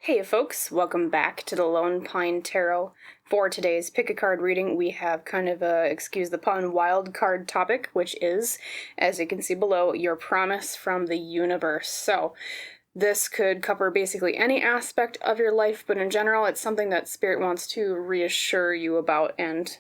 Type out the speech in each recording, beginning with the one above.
Hey folks, welcome back to the Lone Pine Tarot. For today's pick a card reading, we have kind of a, excuse the pun, wild card topic, which is, as you can see below, your promise from the universe. So this could cover basically any aspect of your life, but in general, it's something that Spirit wants to reassure you about, and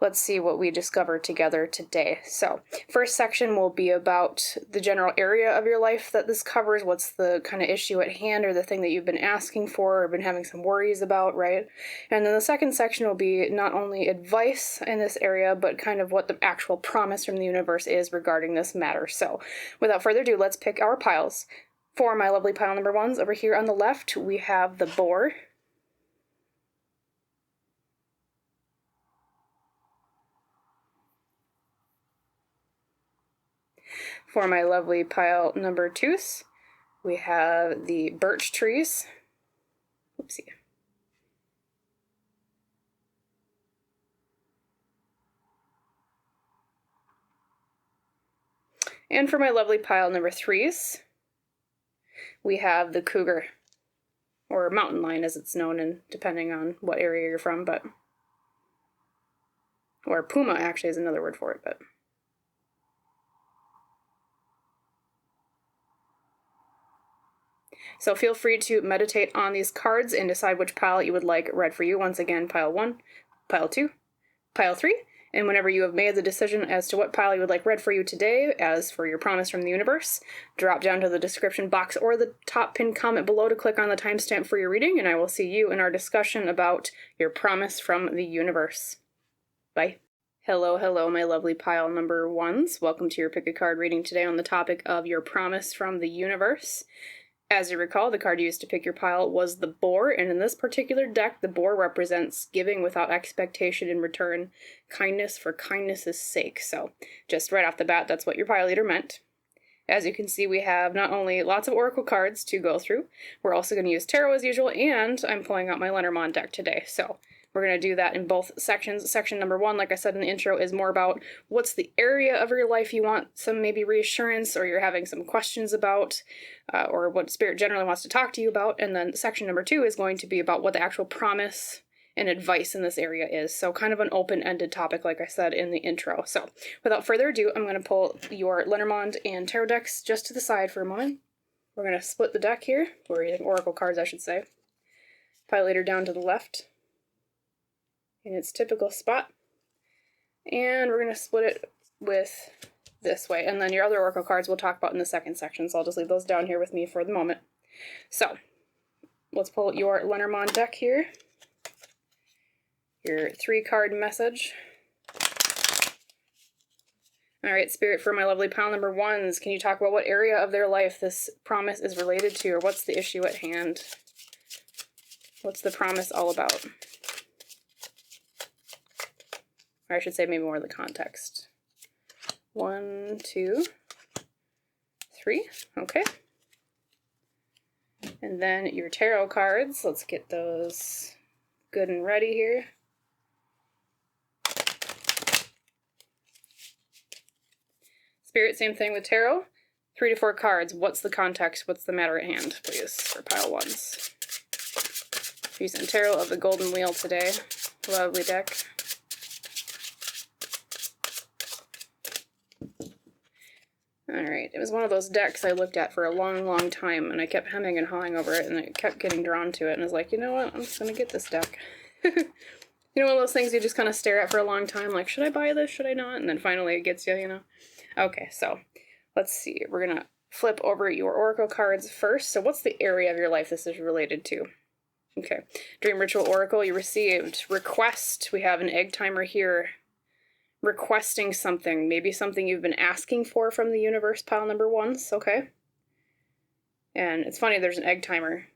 let's see what we discover together today. So, first section will be about the general area of your life that this covers. What's the kind of issue at hand or the thing that you've been asking for or been having some worries about, right? And then the second section will be not only advice in this area, but kind of what the actual promise from the universe is regarding this matter. So, without further ado, let's pick our piles. For my lovely pile number ones, over here on the left, we have the Boar. For my lovely pile number twos, we have the birch trees. Oopsie. And for my lovely pile number threes, we have the cougar, or mountain lion as it's known, and depending on what area you're from, but or puma actually is another word for it, but so feel free to meditate on these cards and decide which pile you would like read for you. Once again, pile 1, pile 2, pile 3, and whenever you have made the decision as to what pile you would like read for you today, as for your promise from the universe, drop down to the description box or the top pinned comment below to click on the timestamp for your reading, and I will see you in our discussion about your promise from the universe. Bye. Hello, my lovely pile number ones. Welcome to your pick a card reading today on the topic of your promise from the universe. As you recall, the card used to pick your pile was the Boar, and in this particular deck, the Boar represents giving without expectation in return, kindness for kindness' sake. So, just right off the bat, that's what your pile leader meant. As you can see, we have not only lots of Oracle cards to go through, we're also going to use Tarot as usual, and I'm pulling out my Lenormand deck today. So, we're going to do that in both sections. Section number 1, like I said in the intro, is more about what's the area of your life you want some maybe reassurance or you're having some questions about, or what Spirit generally wants to talk to you about. And then section number 2 is going to be about what the actual promise and advice in this area is. So kind of an open-ended topic, like I said in the intro. So without further ado, I'm going to pull your Lenormand and Tarot decks just to the side for a moment. We're going to split the deck here, or using Oracle cards, I should say. Pile leader down to the left in its typical spot, and we're going to split it with this way, and then your other Oracle cards we'll talk about in the second section, so I'll just leave those down here with me for the moment. So let's pull your Lenormand deck here, your 3-card message. Alright, Spirit, for my lovely pile number ones, can you talk about what area of their life this promise is related to, or what's the issue at hand? What's the promise all about? Or I should say maybe more the context. 1, 2, 3. Okay. And then your tarot cards. Let's get those good and ready here. Spirit, same thing with tarot. 3 to 4 cards. What's the context? What's the matter at hand, please, for pile ones? Using tarot of the Golden Wheel today. Lovely deck. Alright, it was one of those decks I looked at for a long time, and I kept hemming and hawing over it, and I kept getting drawn to it, and I was like, you know what, I'm just going to get this deck. You know, one of those things you just kind of stare at for a long time, like, should I buy this, should I not? And then finally it gets you, you know? Okay, so, let's see, we're going to flip over your Oracle cards first. So what's the area of your life this is related to? Okay, Dream Ritual Oracle, you received request. We have an egg timer here. Requesting something, maybe something you've been asking for from the universe, pile number ones, okay? And it's funny, there's an egg timer.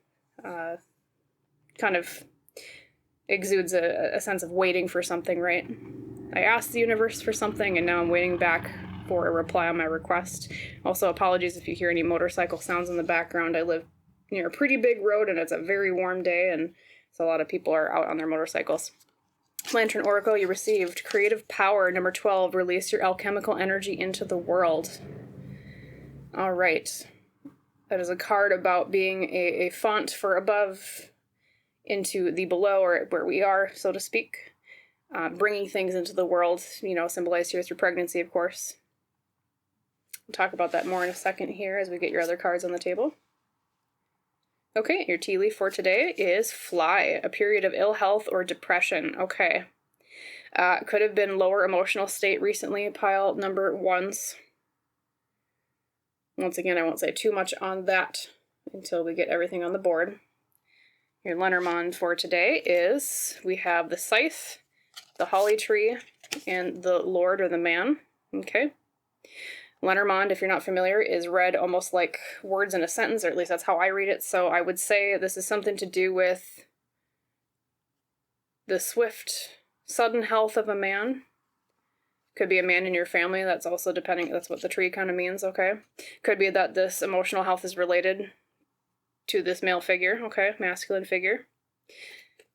Kind of exudes a sense of waiting for something, right? I asked the universe for something, and now I'm waiting back for a reply on my request. Also, apologies if you hear any motorcycle sounds in the background. I live near a pretty big road, and it's a very warm day, and so a lot of people are out on their motorcycles. Lantern Oracle, you received creative power, number 12, release your alchemical energy into the world. All right. That is a card about being a font for above into the below, or where we are, so to speak. Bringing things into the world, symbolized here through pregnancy, of course. We'll talk about that more in a second here as we get your other cards on the table. Okay, your tea leaf for today is fly, a period of ill health or depression. Okay. Could have been lower emotional state recently, pile number ones. Once again, I won't say too much on that until we get everything on the board. Your Lenormand for today is, we have the scythe, the holly tree, and the lord or the man. Okay. Lenormand, if you're not familiar, is read almost like words in a sentence, or at least that's how I read it. So I would say this is something to do with the swift, sudden health of a man. Could be a man in your family. That's also depending, that's what the tree kind of means, okay? Could be that this emotional health is related to this male figure, okay? Masculine figure.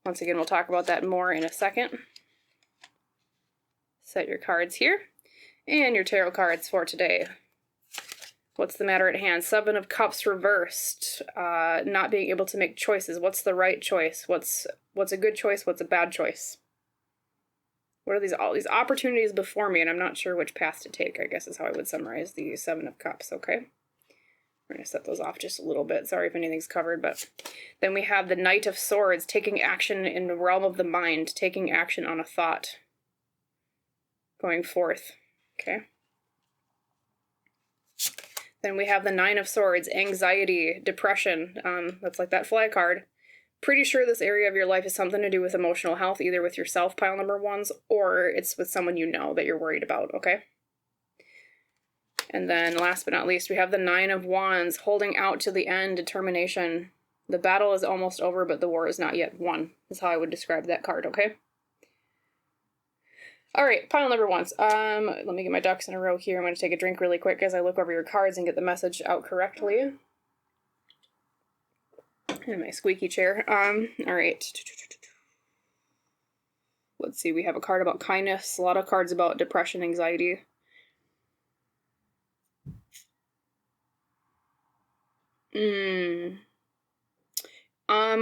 Once again, we'll talk about that more in a second. Set your cards here. And your tarot cards for today. What's the matter at hand? Seven of Cups reversed. Not being able to make choices. What's the right choice? What's a good choice? What's a bad choice? What are all these opportunities before me, and I'm not sure which path to take, I guess is how I would summarize the Seven of Cups, okay? We're going to set those off just a little bit. Sorry if anything's covered, but then we have the Knight of Swords, taking action in the realm of the mind, taking action on a thought, going forth. Okay. Then we have the Nine of Swords, anxiety, depression. That's like that fly card. Pretty sure this area of your life is something to do with emotional health, either with yourself, pile number ones, or it's with someone you know that you're worried about, okay? And then last but not least, we have the Nine of Wands, holding out to the end, determination. The battle is almost over, but the war is not yet won, is how I would describe that card, okay? All right, pile number ones. Let me get my ducks in a row here. I'm going to take a drink really quick as I look over your cards and get the message out correctly. In my squeaky chair. All right. Let's see, we have a card about kindness, a lot of cards about depression, anxiety.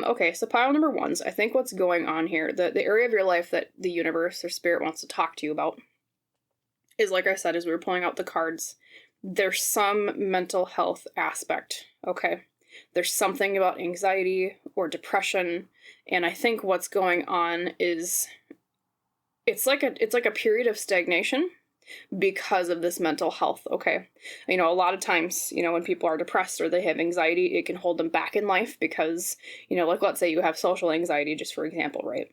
Okay, so pile number ones. I think what's going on here, the area of your life that the universe or spirit wants to talk to you about is, like I said, as we were pulling out the cards, there's some mental health aspect, okay? There's something about anxiety or depression, and I think what's going on is it's like a period of stagnation because of this mental health, okay? A lot of times, when people are depressed or they have anxiety, it can hold them back in life because, like let's say you have social anxiety, just for example, right?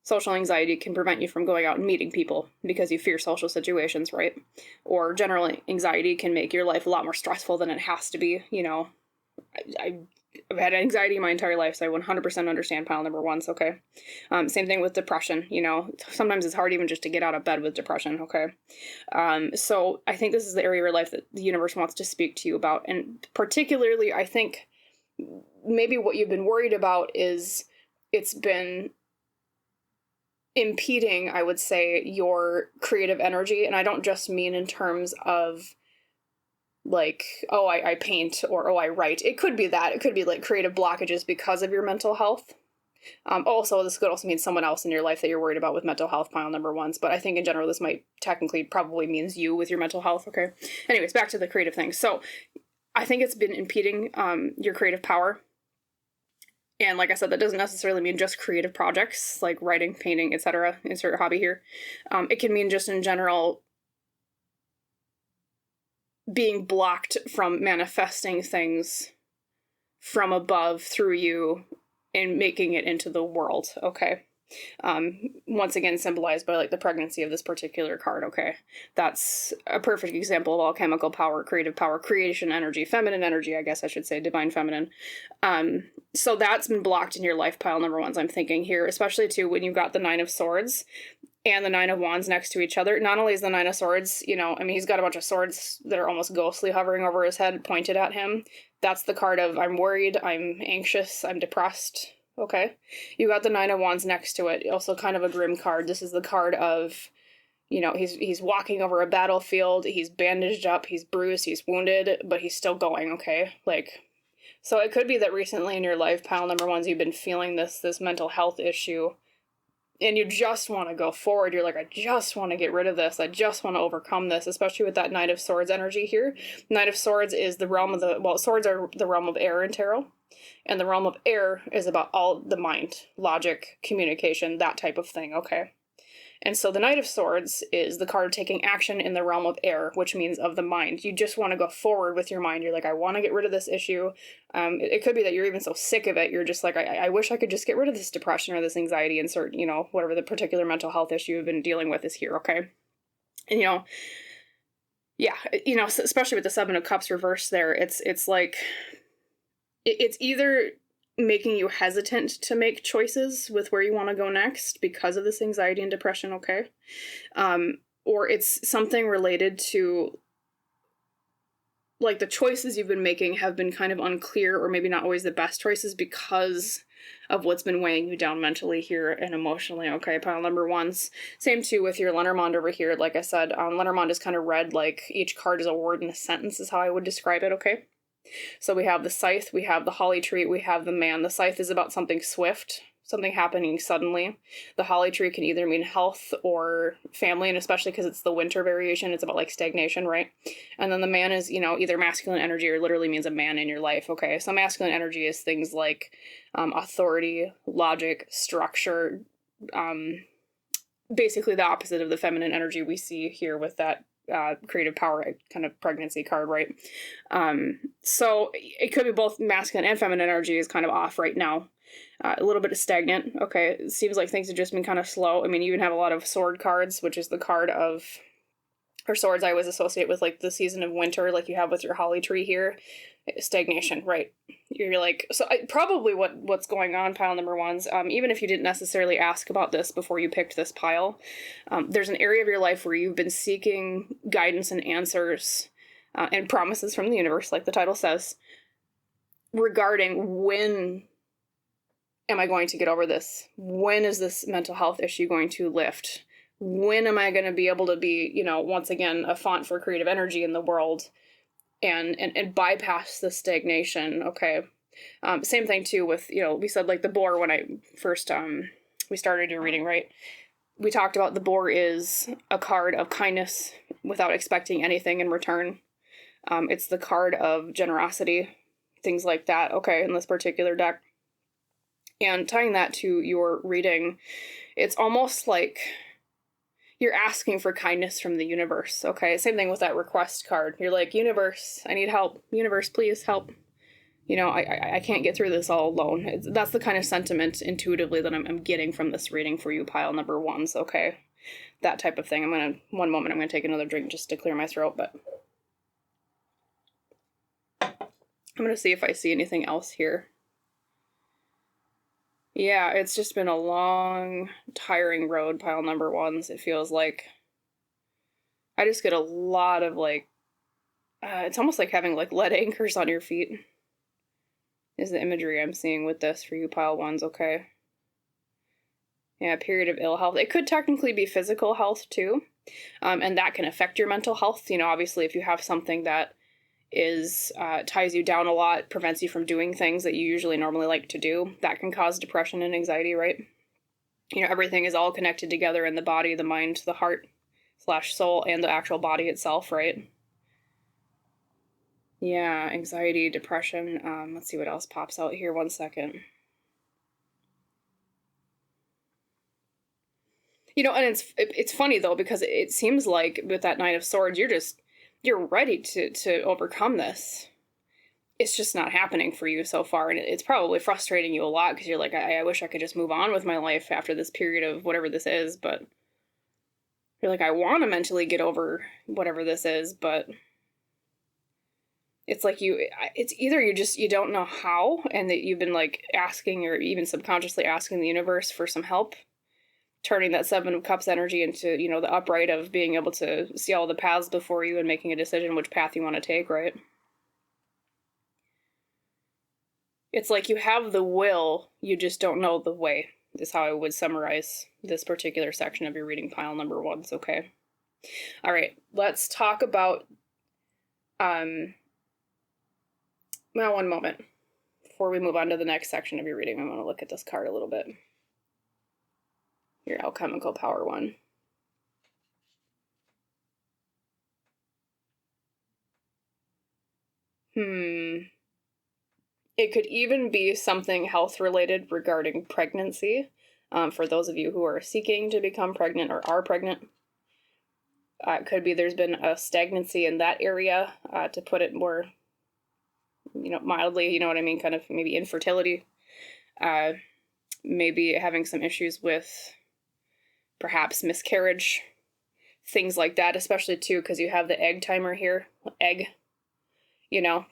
Social anxiety can prevent you from going out and meeting people because you fear social situations, right? Or generally, anxiety can make your life a lot more stressful than it has to be, I've had anxiety my entire life, so I 100% understand pile number ones, okay? Same thing with depression, sometimes it's hard even just to get out of bed with depression, okay? So I think this is the area of your life that the universe wants to speak to you about, and particularly I think maybe what you've been worried about is it's been impeding, I would say, your creative energy, and I don't just mean in terms of like, oh, I paint, or oh, I write. It could be that. It could be like creative blockages because of your mental health. Also, this could also mean someone else in your life that you're worried about with mental health, pile number ones. But I think in general, this might technically probably means you with your mental health, okay? Anyways, back to the creative thing. So I think it's been impeding your creative power. And like I said, that doesn't necessarily mean just creative projects like writing, painting, etc. Insert hobby here. It can mean just in general being blocked from manifesting things from above through you and making it into the world, okay? Once again, symbolized by like the pregnancy of this particular card, okay? That's a perfect example of alchemical power, creative power, creation energy, feminine energy, I guess I should say, divine feminine. So that's been blocked in your life, pile number ones, I'm thinking here, especially too when you've got the Nine of Swords and the Nine of Wands next to each other. Not only is the Nine of Swords, he's got a bunch of swords that are almost ghostly hovering over his head, pointed at him. That's the card of I'm worried, I'm anxious, I'm depressed. Okay. You got the Nine of Wands next to it. Also kind of a grim card. This is the card of, he's walking over a battlefield, he's bandaged up, he's bruised, he's wounded, but he's still going, okay? Like, so it could be that recently in your life, pile number ones, you've been feeling this mental health issue, and you just want to go forward. You're like, I just want to get rid of this. I just want to overcome this, especially with that Knight of Swords energy here. Knight of Swords is the realm of swords are the realm of air in tarot. And the realm of air is about all the mind, logic, communication, that type of thing, okay? And so the Knight of Swords is the card of taking action in the realm of air, which means of the mind. You just want to go forward with your mind. You're like, I want to get rid of this issue. It could be that you're even so sick of it. You're just like, I wish I could just get rid of this depression or this anxiety, insert, whatever the particular mental health issue you've been dealing with is here, okay? And, yeah, especially with the Seven of Cups reversed there, it's like, it's either making you hesitant to make choices with where you want to go next because of this anxiety and depression, okay? Or it's something related to, like, the choices you've been making have been kind of unclear or maybe not always the best choices because of what's been weighing you down mentally here and emotionally, okay? Pile number ones. Same too with your Lenormand over here. Like I said, Lenormand is kind of read like each card is a word in a sentence is how I would describe it, okay? So we have the scythe, we have the holly tree, we have the man. The scythe is about something swift, something happening suddenly. The holly tree can either mean health or family, and especially because it's the winter variation, it's about like stagnation, right? And then the man is, either masculine energy or literally means a man in your life, okay? So masculine energy is things like authority, logic, structure, basically the opposite of the feminine energy we see here with that creative power kind of pregnancy card, right? So it could be both masculine and feminine energy is kind of off right now. A little bit of stagnant. Okay, it seems like things have just been kind of slow. I mean, you even have a lot of sword cards, which is the card of, or swords I always associate with like the season of winter, like you have with your holly tree here. Stagnation, right? You're like, so probably what's going on, pile number ones, even if you didn't necessarily ask about this before you picked this pile, there's an area of your life where you've been seeking guidance and answers and promises from the universe, like the title says, regarding when am I going to get over this? When is this mental health issue going to lift? When am I going to be able to be, once again, a font for creative energy in the world? And bypass the stagnation, okay? Same thing, too, with, we said, like, the boar when I first, we started your reading, right? We talked about the boar is a card of kindness without expecting anything in return. It's the card of generosity, things like that, okay, in this particular deck. And tying that to your reading, it's almost like you're asking for kindness from the universe, okay? Same thing with that request card. You're like, universe, I need help. Universe, please help. I can't get through this all alone. That's the kind of sentiment intuitively that I'm getting from this reading for you, pile number ones, okay? That type of thing. One moment, I'm going to take another drink just to clear my throat, but I'm going to see if I see anything else here. Yeah, it's just been a long, tiring road, pile number ones. It feels like I just get a lot of it's almost like having like lead anchors on your feet is the imagery I'm seeing with this for you, pile ones, okay? Yeah, period of ill health. It could technically be physical health too, and that can affect your mental health. Obviously if you have something that is ties you down a lot, prevents you from doing things that you usually normally like to do, that can cause depression and anxiety, right? Everything is all connected together in the body, the mind, the heart / soul, and the actual body itself, right? Yeah, anxiety, depression. Let's see what else pops out here. One second. And it's funny though, because it seems like with that Knight of Swords, you're ready to overcome this. It's just not happening for you so far, and it's probably frustrating you a lot because you're like, I wish I could just move on with my life after this period of whatever this is, but you're like, I want to mentally get over whatever this is, but it's like it's either you don't know how, and that you've been like asking or even subconsciously asking the universe for some help, turning that Seven of Cups energy into, the upright of being able to see all the paths before you and making a decision which path you want to take, right? It's like you have the will, you just don't know the way, is how I would summarize this particular section of your reading, pile number ones, okay? All right, let's talk about, well, one moment. Before we move on to the next section of your reading, I want to look at this card a little bit. Your alchemical power one. It could even be something health related regarding pregnancy. For those of you who are seeking to become pregnant or are pregnant, it could be there's been a stagnancy in that area, to put it more, mildly, you know what I mean? Kind of maybe infertility. Maybe having some issues with perhaps miscarriage, things like that, especially too, because you have the egg timer here. Egg,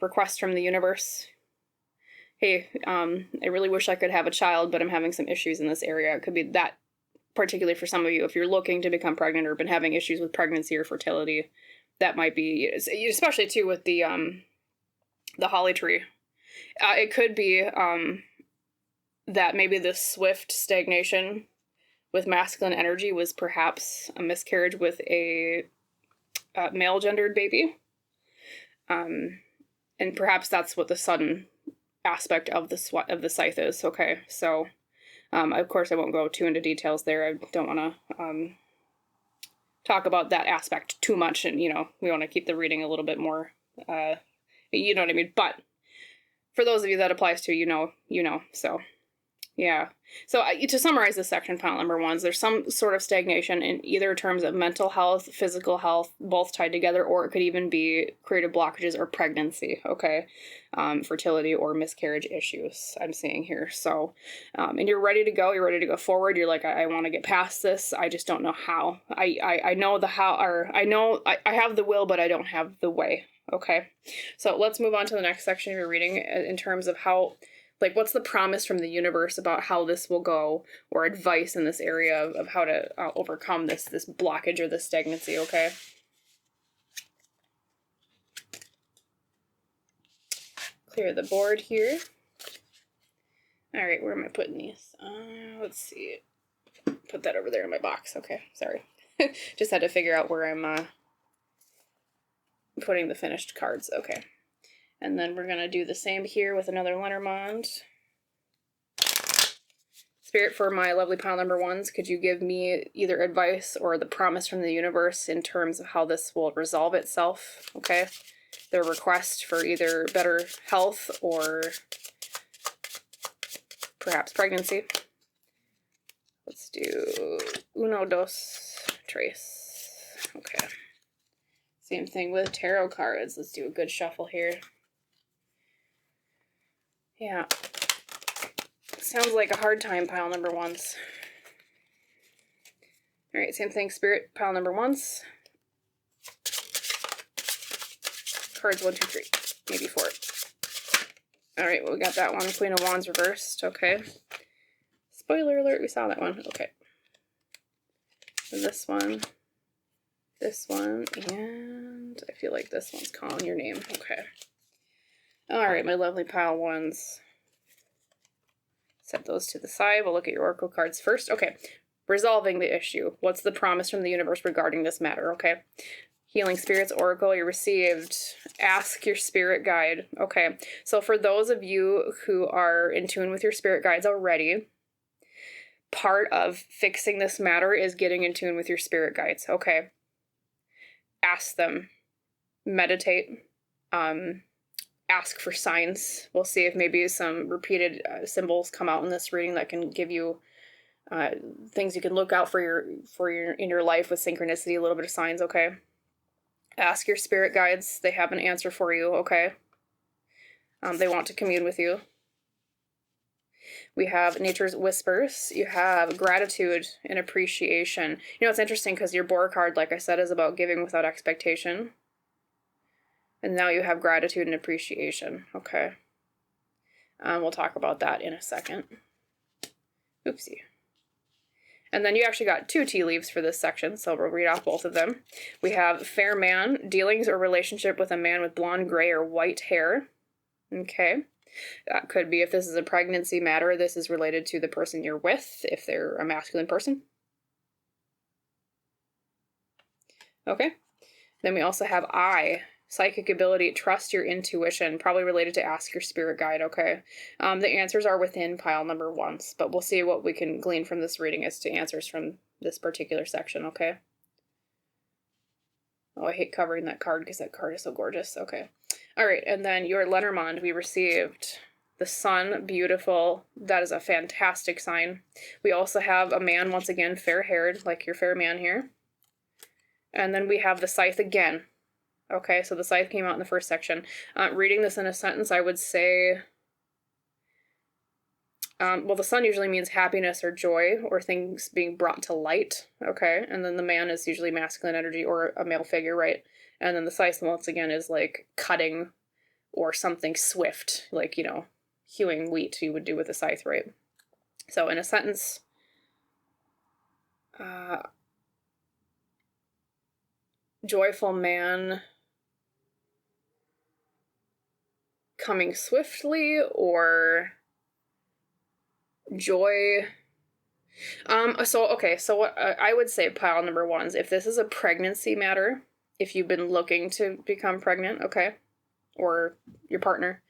request from the universe. Hey, I really wish I could have a child, but I'm having some issues in this area. It could be that, particularly for some of you, if you're looking to become pregnant or been having issues with pregnancy or fertility, that might be, especially too with the holly tree. It could be that maybe the swift stagnation with masculine energy was perhaps a miscarriage with a male-gendered baby. And perhaps that's what the sudden aspect of the scythe is. Okay, so of course I won't go too into details there. I don't want to talk about that aspect too much, and we want to keep the reading a little bit more, you know what I mean. But for those of you that applies to, so yeah. So to summarize this section, pile number 1, there's some sort of stagnation in either terms of mental health, physical health, both tied together, or it could even be creative blockages or pregnancy, okay? Fertility or miscarriage issues I'm seeing here. So, and you're ready to go. You're ready to go forward. You're like, I want to get past this. I just don't know how. I know the how, or I know I have the will, but I don't have the way, okay? So let's move on to the next section of your reading in terms of how, like, what's the promise from the universe about how this will go, or advice in this area of how to overcome this blockage or this stagnancy, okay? Clear the board here. All right, where am I putting these? Let's see. Put that over there in my box. Okay, sorry. Just had to figure out where I'm putting the finished cards. Okay. And then we're going to do the same here with another Lenormand. Spirit, for my lovely pile number 1s, could you give me either advice or the promise from the universe in terms of how this will resolve itself, okay? The request for either better health or perhaps pregnancy. Let's do uno, dos, tres. Okay. Same thing with tarot cards. Let's do a good shuffle here. Yeah. Sounds like a hard time, pile number 1s. All right, same thing, Spirit, pile number 1s. Cards 1, 2, 3, maybe 4. All right, well, we got that one. Queen of Wands reversed. Okay. Spoiler alert, we saw that one. Okay. And this one, and I feel like this one's calling your name. Okay. All right, my lovely pile 1s. Set those to the side. We'll look at your oracle cards first. Okay. Resolving the issue. What's the promise from the universe regarding this matter? Okay. Healing Spirits Oracle, you received. Ask your spirit guide. Okay. So for those of you who are in tune with your spirit guides already, part of fixing this matter is getting in tune with your spirit guides. Okay. Ask them. Meditate. Ask for signs. We'll see if maybe some repeated symbols come out in this reading that can give you things you can look out for your in your life with synchronicity, a little bit of signs, okay? Ask your spirit guides. They have an answer for you, okay? They want to commune with you. We have Nature's Whispers. You have gratitude and appreciation. It's interesting because your Boar card, like I said, is about giving without expectation. And now you have gratitude and appreciation. Okay. We'll talk about that in a second. Oopsie. And then you actually got 2 tea leaves for this section, so we'll read off both of them. We have Fair Man, dealings or relationship with a man with blonde, gray, or white hair. Okay. That could be, if this is a pregnancy matter, this is related to the person you're with, if they're a masculine person. Okay. Then we also have I, psychic ability, trust your intuition, probably related to ask your spirit guide, okay? The answers are within pile number 1s, but we'll see what we can glean from this reading as to answers from this particular section, okay? Oh, I hate covering that card because that card is so gorgeous. Okay. All right, and then your Lenormand, we received the sun, beautiful. That is a fantastic sign. We also have a man, once again, fair-haired, like your fair man here. And then we have the scythe again. Okay, so the scythe came out in the first section. Reading this in a sentence, I would say, well, the sun usually means happiness or joy or things being brought to light, okay? And then the man is usually masculine energy or a male figure, right? And then the scythe, once again, is like cutting or something swift, like, you know, hewing wheat you would do with a scythe, right? So in a sentence, joyful man coming swiftly, or joy. So what I would say, pile number 1s, if this is a pregnancy matter, if you've been looking to become pregnant, okay, or your partner,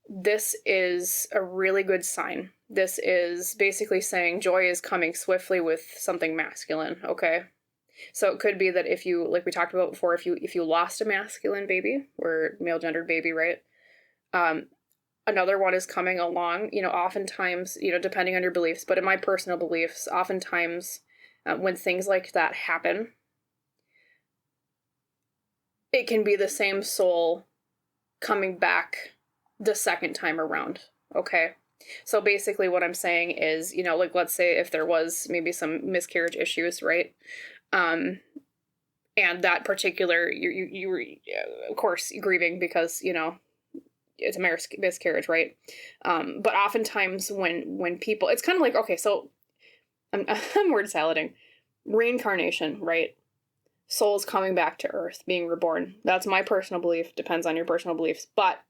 this is a really good sign. This is basically saying joy is coming swiftly with something masculine, okay? So it could be that if you, like we talked about before, if you lost a masculine baby or male gendered baby, right? Another one is coming along, you know, oftentimes, you know, depending on your beliefs, but in my personal beliefs, oftentimes when things like that happen, it can be the same soul coming back the second time around, okay? So basically what I'm saying is, you know, like let's say if there was maybe some miscarriage issues, right? And that particular, you were, of course, grieving because, you know, it's a miscarriage, right? But oftentimes when people, it's kind of like, okay, so I'm word salading. Reincarnation, right? Souls coming back to Earth, being reborn. That's my personal belief. Depends on your personal beliefs. But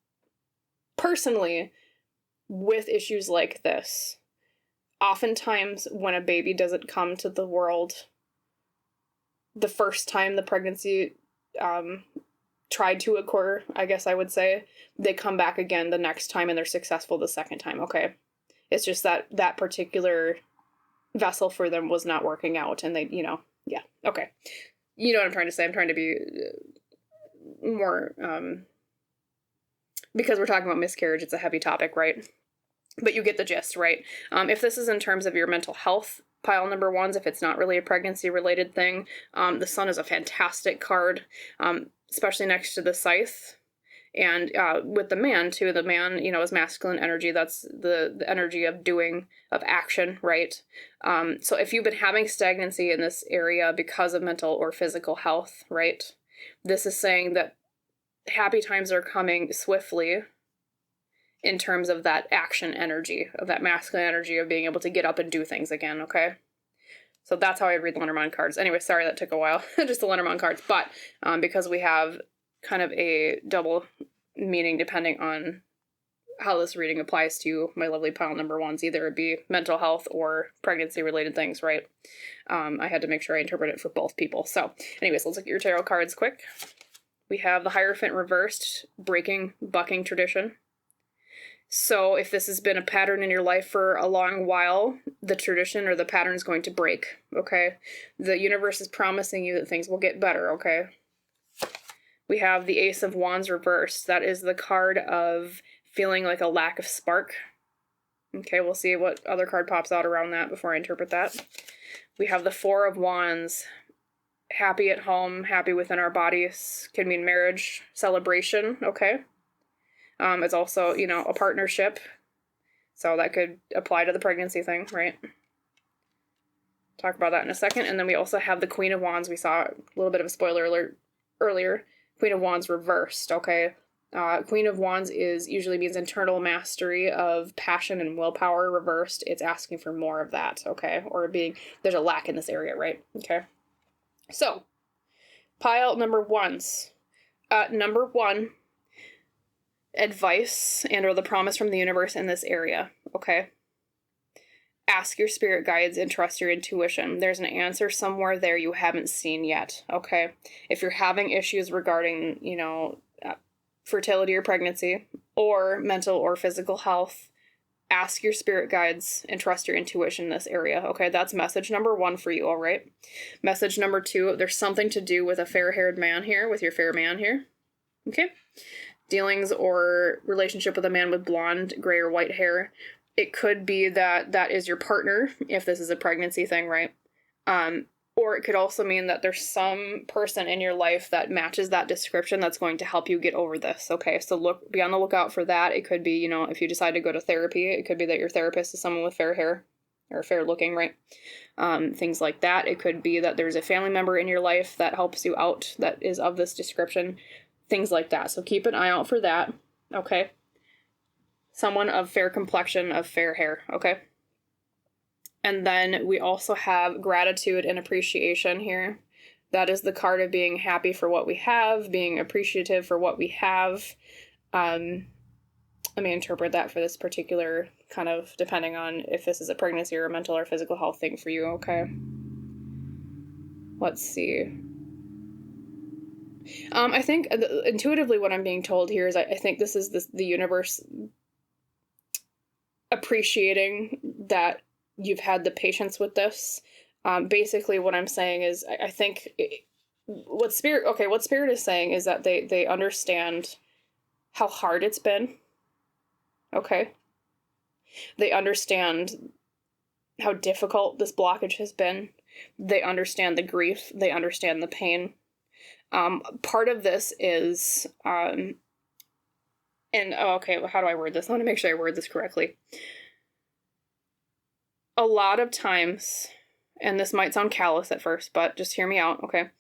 personally, with issues like this, oftentimes when a baby doesn't come to the world the first time the pregnancy tried to occur, I guess I would say, they come back again the next time and they're successful the second time, okay? It's just that particular vessel for them was not working out and they, you know, yeah, okay. You know what I'm trying to say? I'm trying to be more, because we're talking about miscarriage, it's a heavy topic, right? But you get the gist, right? If this is in terms of your mental health, pile number 1s, if it's not really a pregnancy related thing, the sun is a fantastic card, especially next to the scythe. And with the man too, the man, you know, is masculine energy. That's the energy of doing, of action, right? So if you've been having stagnancy in this area because of mental or physical health, right? This is saying that happy times are coming swiftly in terms of that action energy, of that masculine energy of being able to get up and do things again, okay? So that's how I read the Lenormand cards. Anyway, sorry that took a while, just the Lenormand cards. But because we have kind of a double meaning depending on how this reading applies to my lovely pile number 1s, either it be mental health or pregnancy related things, right? I had to make sure I interpret it for both people. So anyways, let's look at your tarot cards quick. We have the Hierophant reversed, breaking, bucking tradition. So if this has been a pattern in your life for a long while, the tradition or the pattern is going to break, okay? The universe is promising you that things will get better, okay? We have the Ace of Wands reversed. That is the card of feeling like a lack of spark. Okay, we'll see what other card pops out around that before I interpret that. We have the Four of Wands. Happy at home, happy within our bodies. Can mean marriage, celebration, okay? It's also, you know, a partnership. So that could apply to the pregnancy thing, right? Talk about that in a second. And then we also have the Queen of Wands. We saw a little bit of a spoiler alert earlier. Queen of Wands reversed, okay? Queen of Wands usually means internal mastery of passion and willpower reversed. It's asking for more of that, okay? Or there's a lack in this area, right? Okay. So, pile number 1s. Number 1, advice and or the promise from the universe in this area, okay? Ask your spirit guides and trust your intuition. There's an answer somewhere there you haven't seen yet, okay? If you're having issues regarding, fertility or pregnancy, or mental or physical health, ask your spirit guides and trust your intuition in this area, okay? That's message number 1 for you, all right? Message number 2, there's something to do with a fair-haired man here, with your fair man here, okay? Dealings or relationship with a man with blonde, gray, or white hair. It could be that that is your partner, if this is a pregnancy thing, right? Or it could also mean that there's some person in your life that matches that description that's going to help you get over this, okay? So be on the lookout for that. It could be, if you decide to go to therapy, it could be that your therapist is someone with fair hair, or fair looking, right? Things like that. It could be that there's a family member in your life that helps you out that is of this description, things like that. So keep an eye out for that, okay? Someone of fair complexion, of fair hair, okay? And then we also have gratitude and appreciation here. That is the card of being happy for what we have, being appreciative for what we have. Let me interpret that for this particular kind of, depending on if this is a pregnancy or a mental or physical health thing for you, okay? Let's see. I think intuitively what I'm being told here is I think this is the universe appreciating that you've had the patience with this. Basically what I'm saying is I think what Spirit is saying is that they understand how hard it's been. Okay. They understand how difficult this blockage has been. They understand the grief. They understand the pain. Part of this is, how do I word this? I want to make sure I word this correctly. A lot of times, and this might sound callous at first, but just hear me out, okay?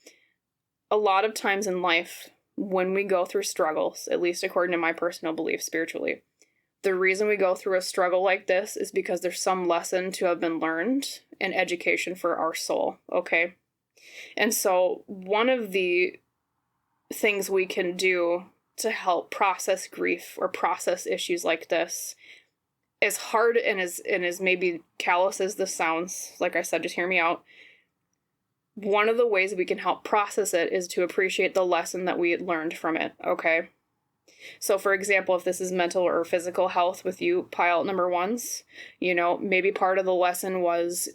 A lot of times in life, when we go through struggles, at least according to my personal belief spiritually, the reason we go through a struggle like this is because there's some lesson to have been learned and education for our soul, okay? And so one of the things we can do to help process grief or process issues like this, as hard and as maybe callous as this sounds, like I said, just hear me out. One of the ways we can help process it is to appreciate the lesson that we learned from it, okay? So for example, if this is mental or physical health with you, pile number 1s, maybe part of the lesson was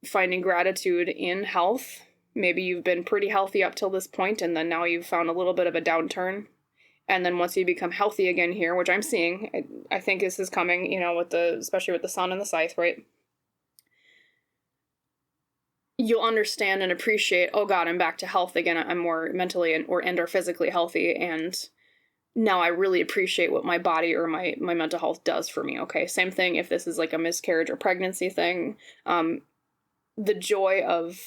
finding gratitude in health. Maybe you've been pretty healthy up till this point, and then now you've found a little bit of a downturn. And then once you become healthy again here, which I'm seeing, I think this is coming, especially with the sun and the scythe, right? You'll understand and appreciate, oh God, I'm back to health again. I'm more mentally and or physically healthy. And now I really appreciate what my body or my mental health does for me. Okay. Same thing if this is like a miscarriage or pregnancy thing. The joy of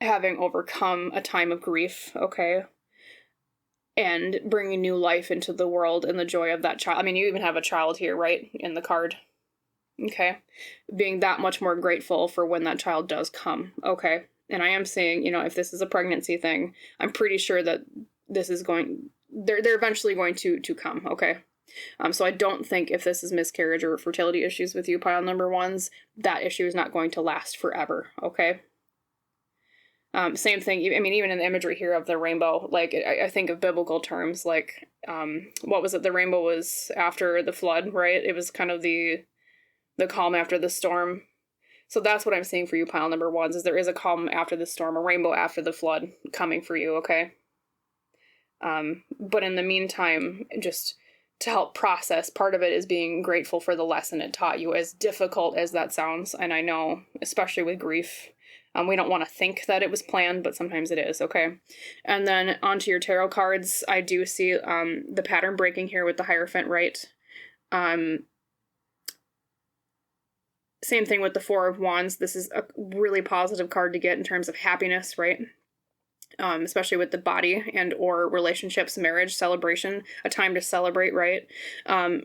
having overcome a time of grief. Okay. And bringing new life into the world and the joy of that child. I mean, you even have a child here, right? In the card. Okay. Being that much more grateful for when that child does come. Okay. And I am saying, if this is a pregnancy thing, I'm pretty sure that this is they're eventually going to come. Okay. So I don't think if this is miscarriage or fertility issues with you, pile number 1s, that issue is not going to last forever. Okay. Same thing. I mean, even in the imagery here of the rainbow, like I think of biblical terms, like, what was it? The rainbow was after the flood, right? It was kind of the calm after the storm. So that's what I'm seeing for you, pile number 1s, is there is a calm after the storm, a rainbow after the flood coming for you. Okay. But in the meantime, just to help process, part of it is being grateful for the lesson it taught you, as difficult as that sounds. And I know, especially with grief, we don't want to think that it was planned, but sometimes it is, okay? And then onto your tarot cards, I do see the pattern breaking here with the Hierophant, right? Same thing with the Four of Wands. This is a really positive card to get in terms of happiness, right? Especially with the body and or relationships, marriage, celebration, a time to celebrate, right? And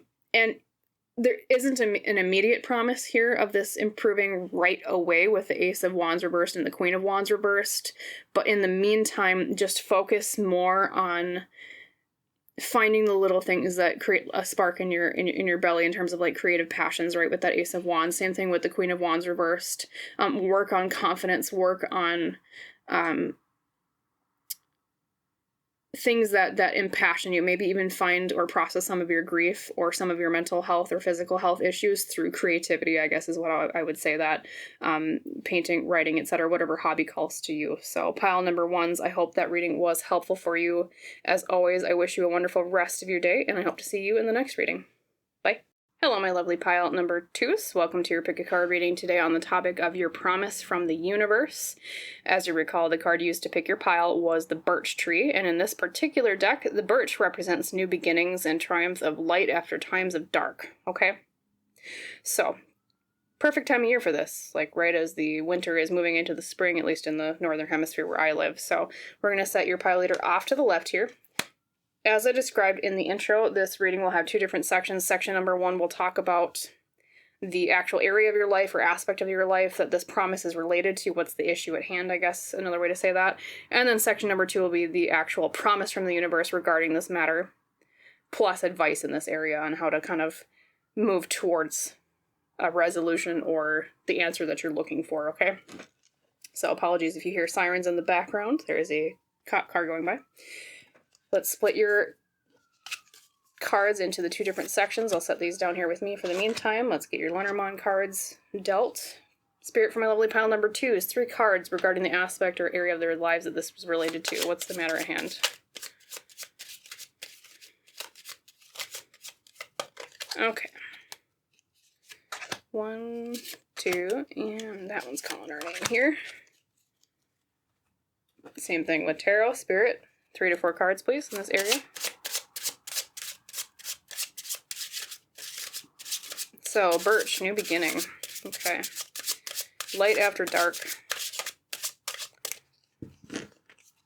there isn't an immediate promise here of this improving right away with the Ace of Wands reversed and the Queen of Wands reversed. But in the meantime, just focus more on finding the little things that create a spark in your belly in terms of like creative passions, right? With that Ace of Wands. Same thing with the Queen of Wands reversed. Work on confidence, work on things that impassion you. Maybe even find or process some of your grief or some of your mental health or physical health issues through creativity, I guess is what I would say. That painting, writing, etc., whatever hobby calls to you. So pile number ones, I hope that reading was helpful for you. As always, I wish you a wonderful rest of your day, and I hope to see you in the next reading. Bye. Hello, my lovely pile number twos. Welcome to your pick a card reading today on the topic of your promise from the universe. As you recall, the card used to pick your pile was the birch tree, and in this particular deck, the birch represents new beginnings and triumph of light after times of dark. Okay? So, perfect time of year for this, like right as the winter is moving into the spring, at least in the northern hemisphere where I live. So, we're going to set your pile leader off to the left here. As I described in the intro, this reading will have two different sections. Section number one will talk about the actual area of your life or aspect of your life that this promise is related to. What's the issue at hand, I guess, another way to say that. And then section number two will be the actual promise from the universe regarding this matter, plus advice in this area on how to kind of move towards a resolution or the answer that you're looking for, okay? So apologies if you hear sirens in the background. There is a cop car going by. Let's split your cards into the two different sections. I'll set these down here with me for the meantime. Let's get your Lenormand cards dealt. Spirit for my lovely pile number two is 3 cards regarding the aspect or area of their lives that this was related to. What's the matter at hand? Okay. 1, 2, and that one's calling her name here. Same thing with tarot. Spirit, 3 to 4 cards, please, in this area. So, Birch, new beginning. Okay. Light after dark.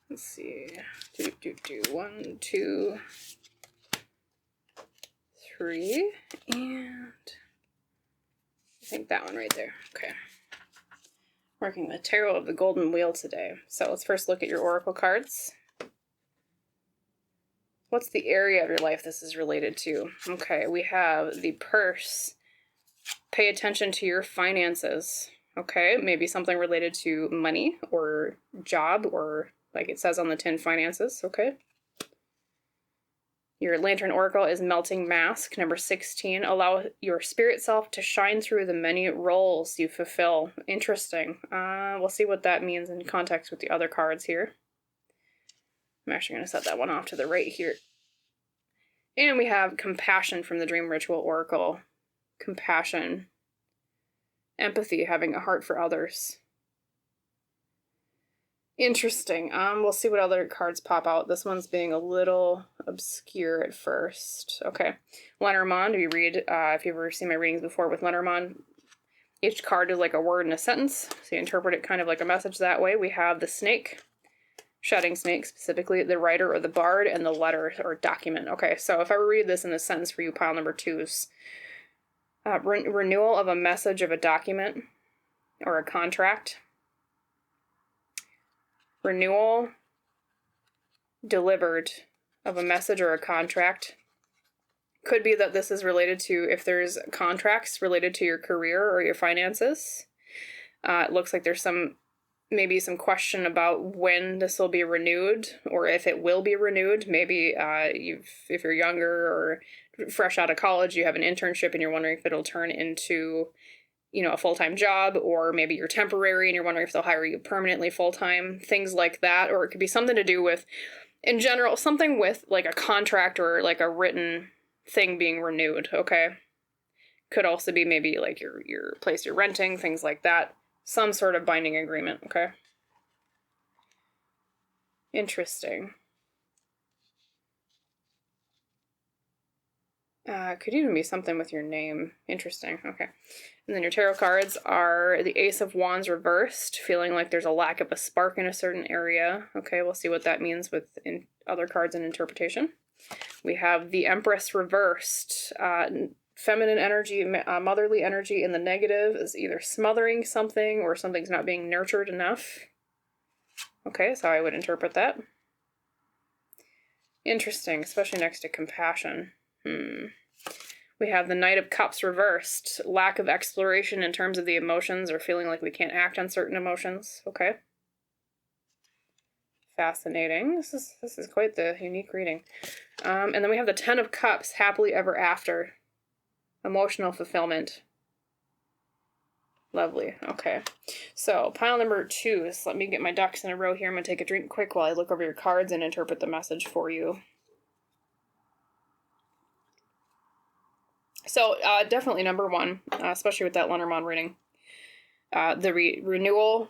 Let's see. 1, 2, 3, and I think that one right there. Okay. Working the Tarot of the Golden Wheel today. So let's first look at your Oracle cards. What's the area of your life this is related to? Okay, we have the purse. Pay attention to your finances. Okay, maybe something related to money or job or, like it says on the tin, finances. Okay. Your Lantern Oracle is Melting Mask, number 16. Allow your spirit self to shine through the many roles you fulfill. Interesting. We'll see what that means in context with the other cards here. I'm actually going to set that one off to the right here. And we have Compassion from the Dream Ritual Oracle. Compassion. Empathy, having a heart for others. Interesting. We'll see what other cards pop out. This one's being a little obscure at first. Okay. Lenormand, we read, if you've ever seen my readings before with Lenormand, each card is like a word in a sentence, so you interpret it kind of like a message that way. We have the snake, shedding snake, specifically the writer or the bard, and the letter or document. Okay, so if I read this in a sentence for you, pile number twos, renewal of a message of a document or a contract. Renewal delivered of a message or a contract. Could be that this is related to if there's contracts related to your career or your finances. It looks like there's maybe some question about when this will be renewed or if it will be renewed. Maybe if you're younger or fresh out of college, you have an internship and you're wondering if it'll turn into a full-time job, or maybe you're temporary and you're wondering if they'll hire you permanently full-time, things like that. Or it could be something to do with, in general, something with like a contract or like a written thing being renewed, okay? Could also be maybe like your place you're renting, things like that. Some sort of binding agreement, okay? Interesting. Could even be something with your name. Interesting, okay. And then your tarot cards are the Ace of Wands reversed, feeling like there's a lack of a spark in a certain area. Okay, we'll see what that means with other cards in interpretation. We have the Empress reversed. Feminine energy, motherly energy in the negative is either smothering something or something's not being nurtured enough. Okay, so I would interpret that. Interesting, especially next to compassion. We have the Knight of Cups reversed. Lack of exploration in terms of the emotions or feeling like we can't act on certain emotions. Okay. Fascinating. This is quite the unique reading. And then we have the Ten of Cups, happily ever after. Emotional fulfillment. Lovely. Okay. So, pile number 2. So let me get my ducks in a row here. I'm going to take a drink quick while I look over your cards and interpret the message for you. So, definitely number 1, especially with that Lenormand reading. The renewal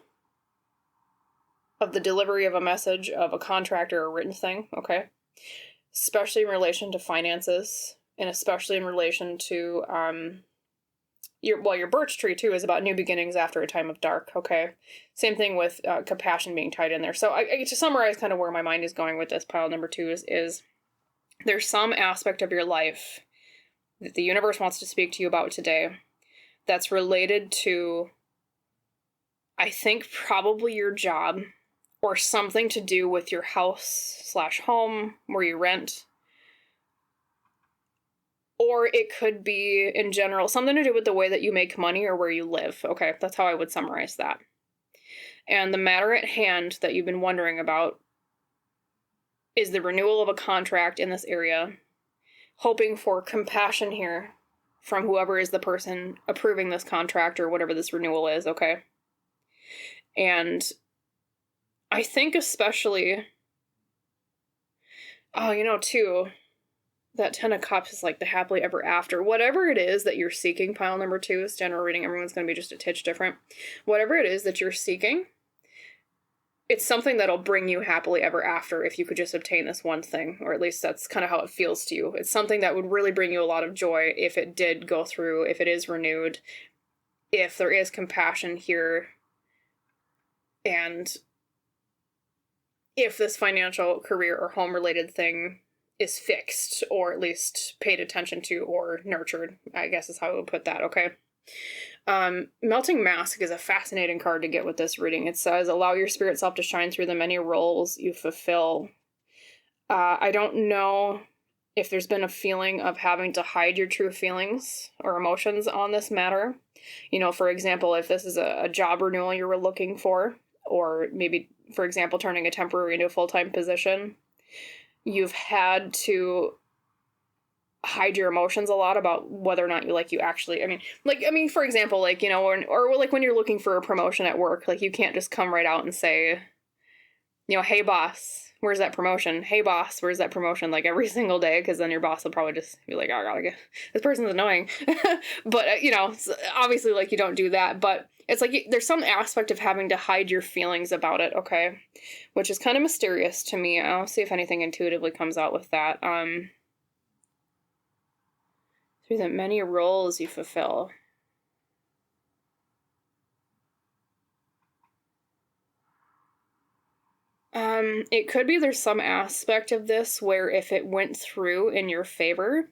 of the delivery of a message of a contract or a written thing, okay? Especially in relation to finances, and especially in relation to your birch tree too is about new beginnings after a time of dark. Okay, same thing with compassion being tied in there. So I to summarize kind of where my mind is going with this pile number 2 is there's some aspect of your life that the universe wants to speak to you about today that's related to, I think, probably your job or something to do with your house/home where you rent. Or it could be, in general, something to do with the way that you make money or where you live. Okay, that's how I would summarize that. And the matter at hand that you've been wondering about is the renewal of a contract in this area, hoping for compassion here from whoever is the person approving this contract or whatever this renewal is, okay? And I think especially, too, that Ten of Cups is like the happily ever after. Whatever it is that you're seeking, pile number 2 is general reading. Everyone's going to be just a titch different. Whatever it is that you're seeking, it's something that'll bring you happily ever after if you could just obtain this one thing, or at least that's kind of how it feels to you. It's something that would really bring you a lot of joy if it did go through, if it is renewed, if there is compassion here, and if this financial, career, or home-related thing is fixed, or at least paid attention to, or nurtured, I guess is how I would put that, okay? Melting Mask is a fascinating card to get with this reading. It says, allow your spirit self to shine through the many roles you fulfill. I don't know if there's been a feeling of having to hide your true feelings or emotions on this matter. For example, if this is a job renewal you were looking for, or maybe, for example, turning a temporary into a full-time position, you've had to hide your emotions a lot about whether or not you actually, for example, or like when you're looking for a promotion at work, like you can't just come right out and say, hey boss, where's that promotion? Hey boss, where's that promotion? Like every single day, because then your boss will probably just be like, oh, I gotta get, this person's annoying. But, obviously like you don't do that, but it's like there's some aspect of having to hide your feelings about it, okay? Which is kind of mysterious to me. I'll see if anything intuitively comes out with that. Through the many roles you fulfill. It could be there's some aspect of this where if it went through in your favor,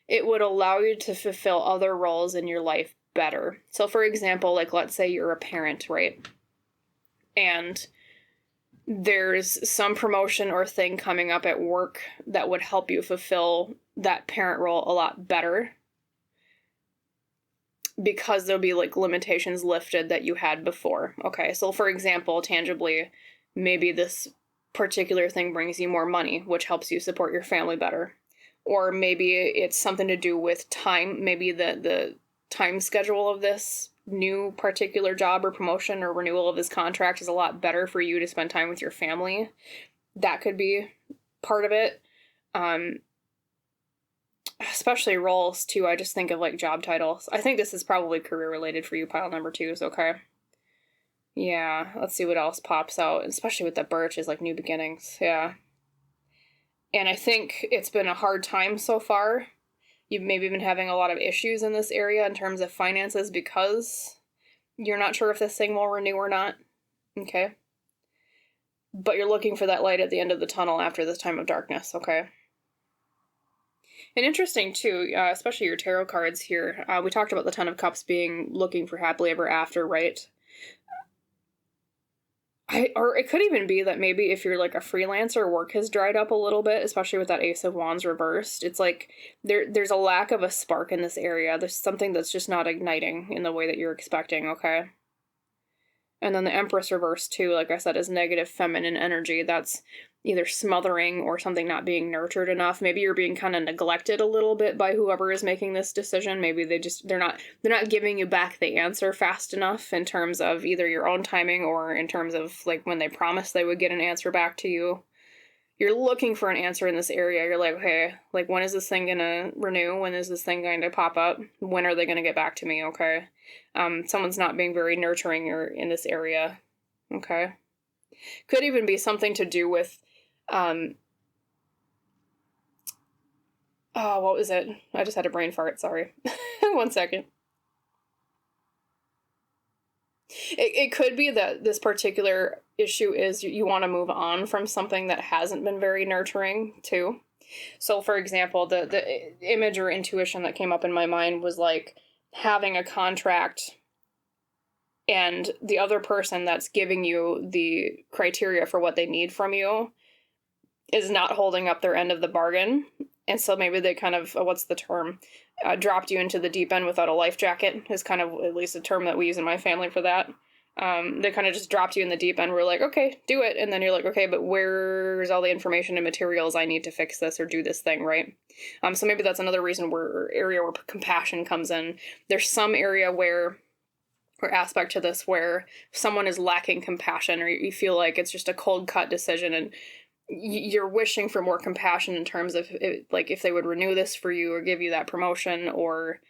it would allow you to fulfill other roles in your life better. So for example, like let's say you're a parent, right? And there's some promotion or thing coming up at work that would help you fulfill that parent role a lot better, because there'll be like limitations lifted that you had before. Okay, so for example, tangibly, maybe this particular thing brings you more money, which helps you support your family better. Or maybe it's something to do with time. Maybe the time schedule of this new particular job or promotion or renewal of this contract is a lot better for you to spend time with your family. That could be part of it. Especially roles too. I just think of like job titles. I think this is probably career related for you, pile number 2 is okay. Yeah, let's see what else pops out, especially with the Birch is like new beginnings. Yeah. And I think it's been a hard time so far. You've maybe been having a lot of issues in this area in terms of finances because you're not sure if this thing will renew or not. Okay. But you're looking for that light at the end of the tunnel after this time of darkness, okay? And interesting, too, especially your tarot cards here. We talked about the Ten of Cups being looking for happily ever after, right? Or it could even be that maybe if you're like a freelancer, work has dried up a little bit, especially with that Ace of Wands reversed. It's like there's a lack of a spark in this area. There's something that's just not igniting in the way that you're expecting, okay? And then the Empress reversed too, like I said, is negative feminine energy. That's either smothering or something not being nurtured enough. Maybe you're being kind of neglected a little bit by whoever is making this decision. Maybe they're not giving you back the answer fast enough in terms of either your own timing or in terms of like when they promised they would get an answer back to you. You're looking for an answer in this area. You're like, okay, like when is this thing gonna renew? When is this thing going to pop up? When are they gonna get back to me? Okay. Someone's not being very nurturing or in this area. Okay. Could even be something to do with, oh, what was it? I just had a brain fart, sorry. 1 second. It could be that this particular issue is you want to move on from something that hasn't been very nurturing too. So for example, the image or intuition that came up in my mind was like having a contract and the other person that's giving you the criteria for what they need from you is not holding up their end of the bargain. And so maybe they kind of, what's the term? Dropped you into the deep end without a life jacket is kind of at least a term that we use in my family for that. They kind of just dropped you in the deep end. We're like, okay, do it. And then you're like, okay, but where's all the information and materials I need to fix this or do this thing, right? So maybe that's another reason area where compassion comes in. There's some area or aspect to this where someone is lacking compassion or you feel like it's just a cold cut decision and you're wishing for more compassion in terms of like if they would renew this for you or give you that promotion or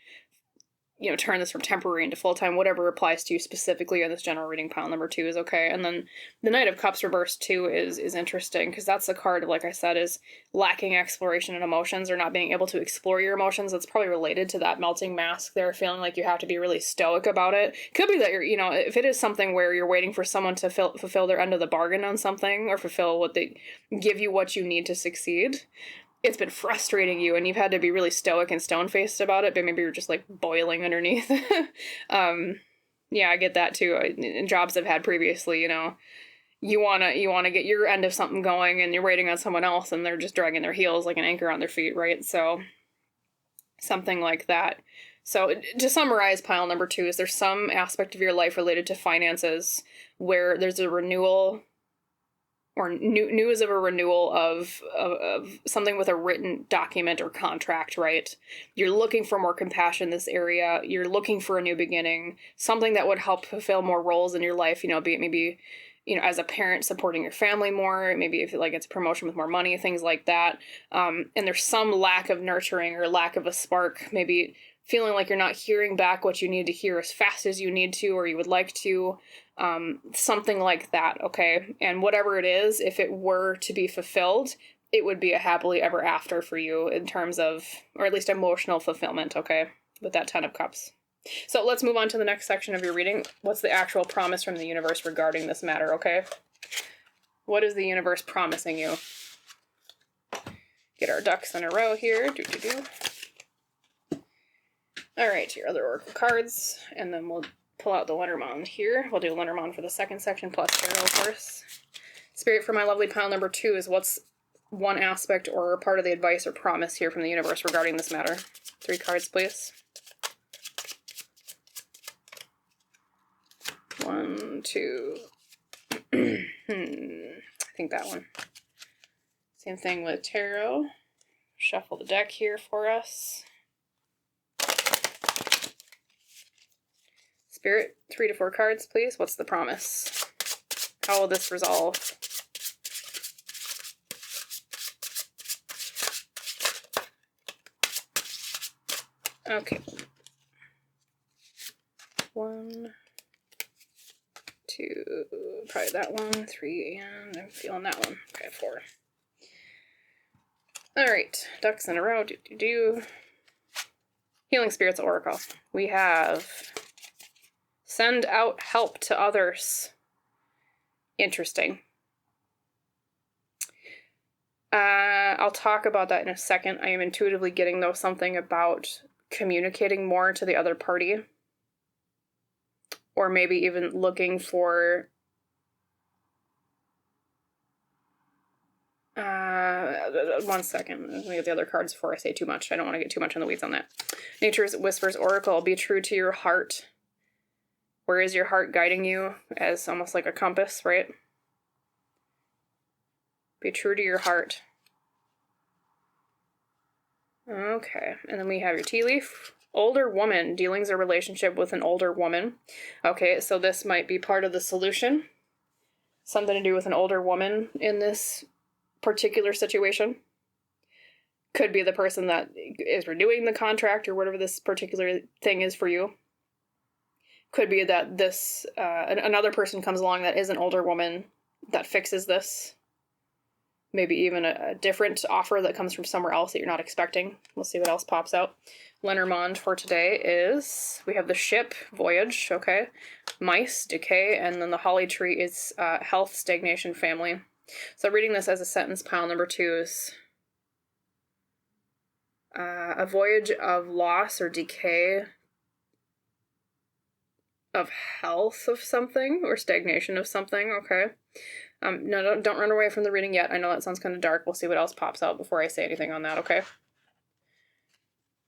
turn this from temporary into full-time, whatever applies to you specifically on this general reading. Pile number 2 is okay. And then the Knight of Cups reversed too is interesting because that's the card, like I said, is lacking exploration and emotions or not being able to explore your emotions. That's probably related to that melting mask there, feeling like you have to be really stoic about it. Could be that you're, if it is something where you're waiting for someone to fulfill their end of the bargain on something or fulfill what they give you what you need to succeed, it's been frustrating you and you've had to be really stoic and stone-faced about it, but maybe you're just like boiling underneath. Yeah, I get that too. In jobs I've had previously, you want to get your end of something going and you're waiting on someone else and they're just dragging their heels like an anchor on their feet, right? So something like that. So to summarize, pile number 2 is there's some aspect of your life related to finances where there's a renewal or news of a renewal of something with a written document or contract, right? You're looking for more compassion in this area. You're looking for a new beginning, something that would help fulfill more roles in your life, be it maybe, as a parent supporting your family more, maybe if like it's a promotion with more money, things like that. And there's some lack of nurturing or lack of a spark, maybe feeling like you're not hearing back what you need to hear as fast as you need to or you would like to. Something like that, okay? And whatever it is, if it were to be fulfilled, it would be a happily ever after for you in terms of, or at least emotional fulfillment, okay? With that 10 of Cups. So let's move on to the next section of your reading. What's the actual promise from the universe regarding this matter, okay? What is the universe promising you? Get our ducks in a row here. All right, your other oracle cards, and then we'll pull out the Lenormand here. We'll do Lenormand for the second section plus tarot, of course. Spirit for my lovely pile number 2 is what's one aspect or part of the advice or promise here from the universe regarding this matter. 3 cards, please. 1, 2. I think that one. Same thing with tarot. Shuffle the deck here for us. Spirit, 3 to 4 cards, please. What's the promise? How will this resolve? Okay. 1, 2, probably that one, 3, and I'm feeling that one. Okay, 4. All right, ducks in a row. Healing Spirits Oracle. We have send out help to others. Interesting. I'll talk about that in a second. I am intuitively getting, though, something about communicating more to the other party. Or maybe even looking for One second. Let me get the other cards before I say too much. I don't want to get too much in the weeds on that. Nature's Whispers Oracle. Be true to your heart. Where is your heart guiding you? As almost like a compass, right? Be true to your heart. Okay. And then we have your tea leaf. Older woman. Dealings or relationship with an older woman. Okay, so this might be part of the solution. Something to do with an older woman in this particular situation. Could be the person that is renewing the contract or whatever this particular thing is for you. Could be that this another person comes along that is an older woman that fixes this. Maybe even a different offer that comes from somewhere else that you're not expecting. We'll see what else pops out. Lenormand for today is, we have the ship, voyage, okay. Mice, decay, and then the holly tree is health, stagnation, family. So reading this as a sentence, pile number 2 is a voyage of loss or decay of health of something or stagnation of something, okay. No, don't run away from the reading yet. I know that sounds kind of dark. We'll see what else pops out before I say anything on that, okay?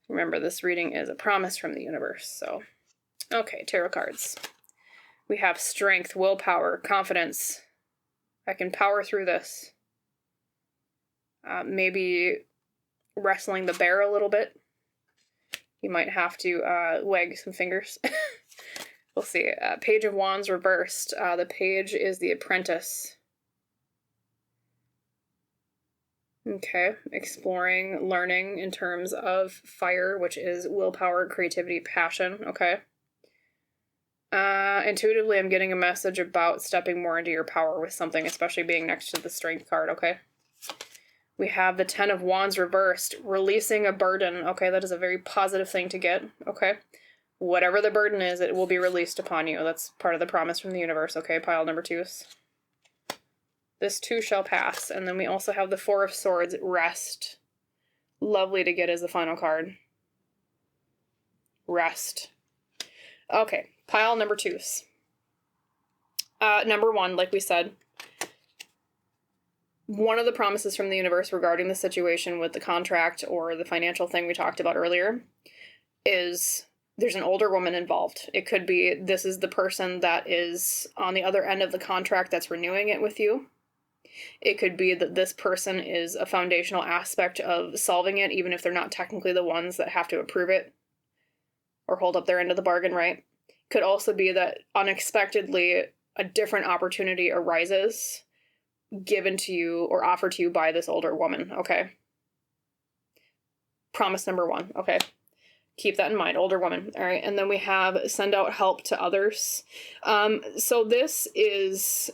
Remember, this reading is a promise from the universe, so. Okay, tarot cards. We have strength, willpower, confidence. I can power through this. Maybe wrestling the bear a little bit. You might have to wag some fingers. We'll see. Page of Wands reversed. The page is the Apprentice. Okay, exploring, learning in terms of fire, which is willpower, creativity, passion. Okay. Intuitively, I'm getting a message about stepping more into your power with something, especially being next to the Strength card. Okay. We have the 10 of Wands reversed, releasing a burden. Okay, that is a very positive thing to get. Okay. Whatever the burden is, it will be released upon you. That's part of the promise from the universe. Okay, pile number 2s. This too shall pass. And then we also have the 4 of Swords, rest. Lovely to get as the final card. Rest. Okay, pile number 2s. Number 1, like we said, one of the promises from the universe regarding the situation with the contract or the financial thing we talked about earlier is there's an older woman involved. It could be this is the person that is on the other end of the contract that's renewing it with you. It could be that this person is a foundational aspect of solving it, even if they're not technically the ones that have to approve it or hold up their end of the bargain, right? Could also be that unexpectedly a different opportunity arises given to you or offered to you by this older woman, okay? Promise number 1, okay? Keep that in mind, older woman, all right? And then we have send out help to others. So this is...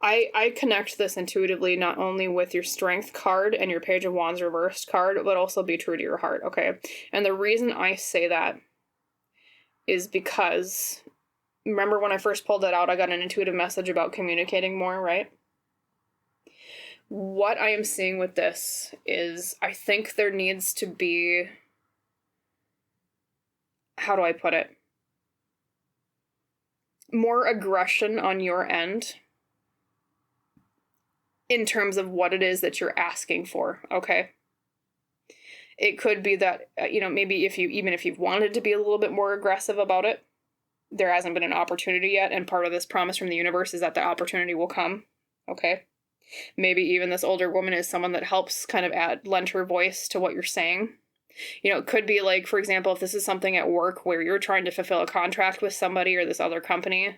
I connect this intuitively not only with your Strength card and your Page of Wands reversed card, but also be true to your heart, okay? And the reason I say that is because, remember when I first pulled that out, I got an intuitive message about communicating more, right? What I am seeing with this is I think there needs to be, how do I put it? More aggression on your end in terms of what it is that you're asking for, okay? It could be that, maybe even if you've wanted to be a little bit more aggressive about it, there hasn't been an opportunity yet, and part of this promise from the universe is that the opportunity will come, okay? Maybe even this older woman is someone that helps kind of lend her voice to what you're saying. It could be like, for example, if this is something at work where you're trying to fulfill a contract with somebody or this other company,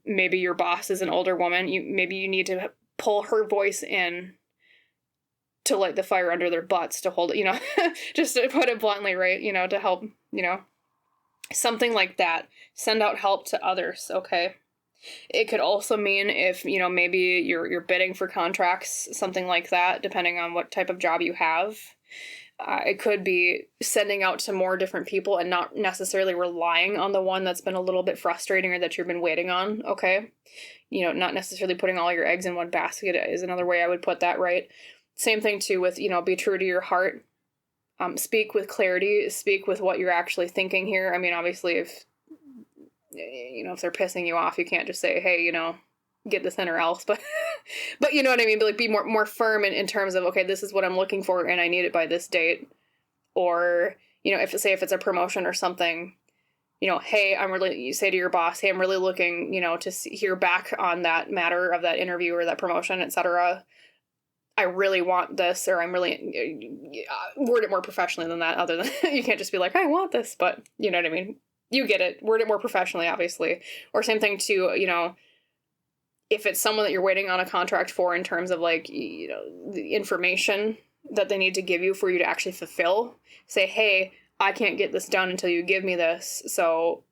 maybe your boss is an older woman, maybe you need to pull her voice in to light the fire under their butts, to hold it, just to put it bluntly, right? To help, something like that. Send out help to others, okay? It could also mean if, maybe you're bidding for contracts, something like that, depending on what type of job you have. It could be sending out to more different people and not necessarily relying on the one that's been a little bit frustrating or that you've been waiting on, okay? Not necessarily putting all your eggs in one basket is another way I would put that, right? Same thing too with, be true to your heart. Speak with clarity, speak with what you're actually thinking here. I mean, obviously if they're pissing you off, you can't just say, hey, get this in or else, but but you know what I mean? But like be more firm in terms of, okay, this is what I'm looking for and I need it by this date. Or, you know, if it's a promotion or something, you know, hey, you say to your boss, hey, I'm really looking, you know, to hear back on that matter of that interview or that promotion, etc. I really want this, or I'm really, word it more professionally than that, other than, you can't just be like, I want this, but you know what I mean? You get it. Word it more professionally, obviously. Or same thing too, you know, if it's someone that you're waiting on a contract for in terms of like, you know, the information that they need to give you for you to actually fulfill, say, hey, I can't get this done until you give me this. So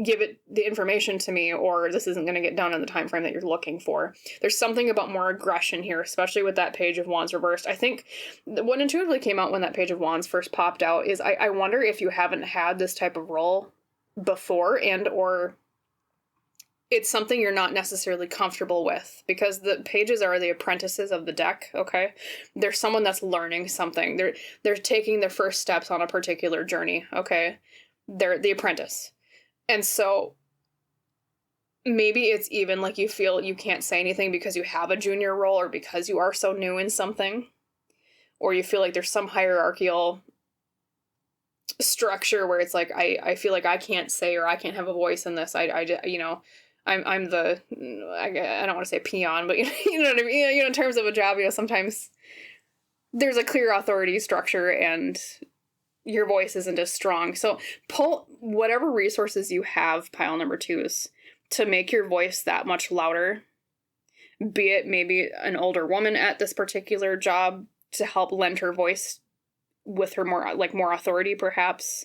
give it the information to me, or this isn't going to get done in the time frame that you're looking for. There's something about more aggression here, especially with that Page of Wands reversed. I think what intuitively came out when that Page of Wands first popped out is I wonder if you haven't had this type of role before, and or it's something you're not necessarily comfortable with, because the pages are the apprentices of the deck, okay? They're someone that's learning something. They're taking their first steps on a particular journey, okay? They're the apprentice. And so maybe it's even like you feel you can't say anything because you have a junior role, or because you are so new in something, or you feel like there's some hierarchical structure where it's like, I feel like I can't say, or I can't have a voice in this. You know, I'm the, I don't want to say peon, but you know what I mean? You know, in terms of a job, you know, sometimes there's a clear authority structure and your voice isn't as strong. So pull whatever resources you have, pile number 2s, to make your voice that much louder. Be it maybe an older woman at this particular job to help lend her voice with her more authority, perhaps.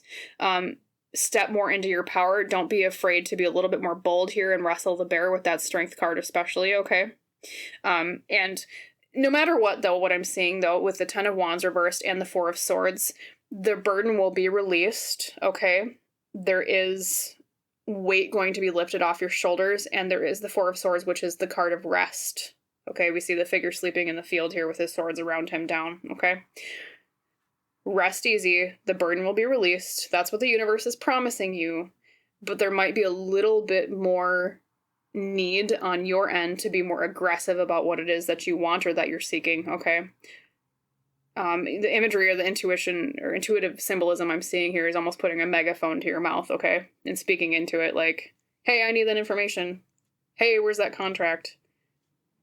Step more into your power. Don't be afraid to be a little bit more bold here and wrestle the bear with that strength card, especially, okay? And no matter what, though, what I'm seeing, though, with the 10 of Wands reversed and the 4 of Swords, the burden will be released, okay? There is weight going to be lifted off your shoulders, and there is the 4 of Swords, which is the card of rest, okay? We see the figure sleeping in the field here with his swords around him down, okay? Rest easy. The burden will be released. That's what the universe is promising you, but there might be a little bit more need on your end to be more aggressive about what it is that you want or that you're seeking, okay? The imagery or the intuition or intuitive symbolism I'm seeing here is almost putting a megaphone to your mouth, okay? And speaking into it like, hey, I need that information. Hey, where's that contract?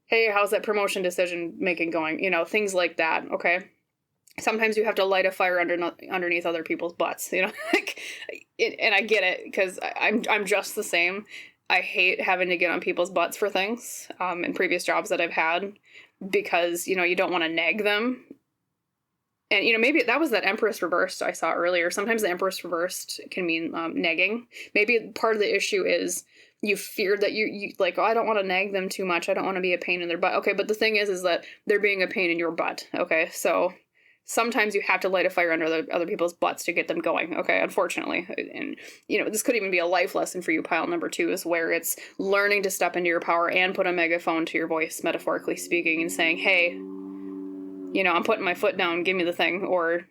Hey, how's that promotion decision making going? You know, things like that, okay? Sometimes you have to light a fire underneath other people's butts, you know? And I get it, because I'm just the same. I hate having to get on people's butts for things in previous jobs that I've had, because, you know, you don't want to nag them. And, you know, maybe that was that Empress reversed I saw earlier. Sometimes the Empress reversed can mean nagging. Maybe part of the issue is you feared that you like, oh, I don't want to nag them too much. I don't want to be a pain in their butt. Okay, but the thing is that they're being a pain in your butt. Okay, so sometimes you have to light a fire under other people's butts to get them going. Okay, unfortunately. And, you know, this could even be a life lesson for you, pile number 2, is where it's learning to step into your power and put a megaphone to your voice, metaphorically speaking, and saying, hey, you know, I'm putting my foot down, give me the thing, or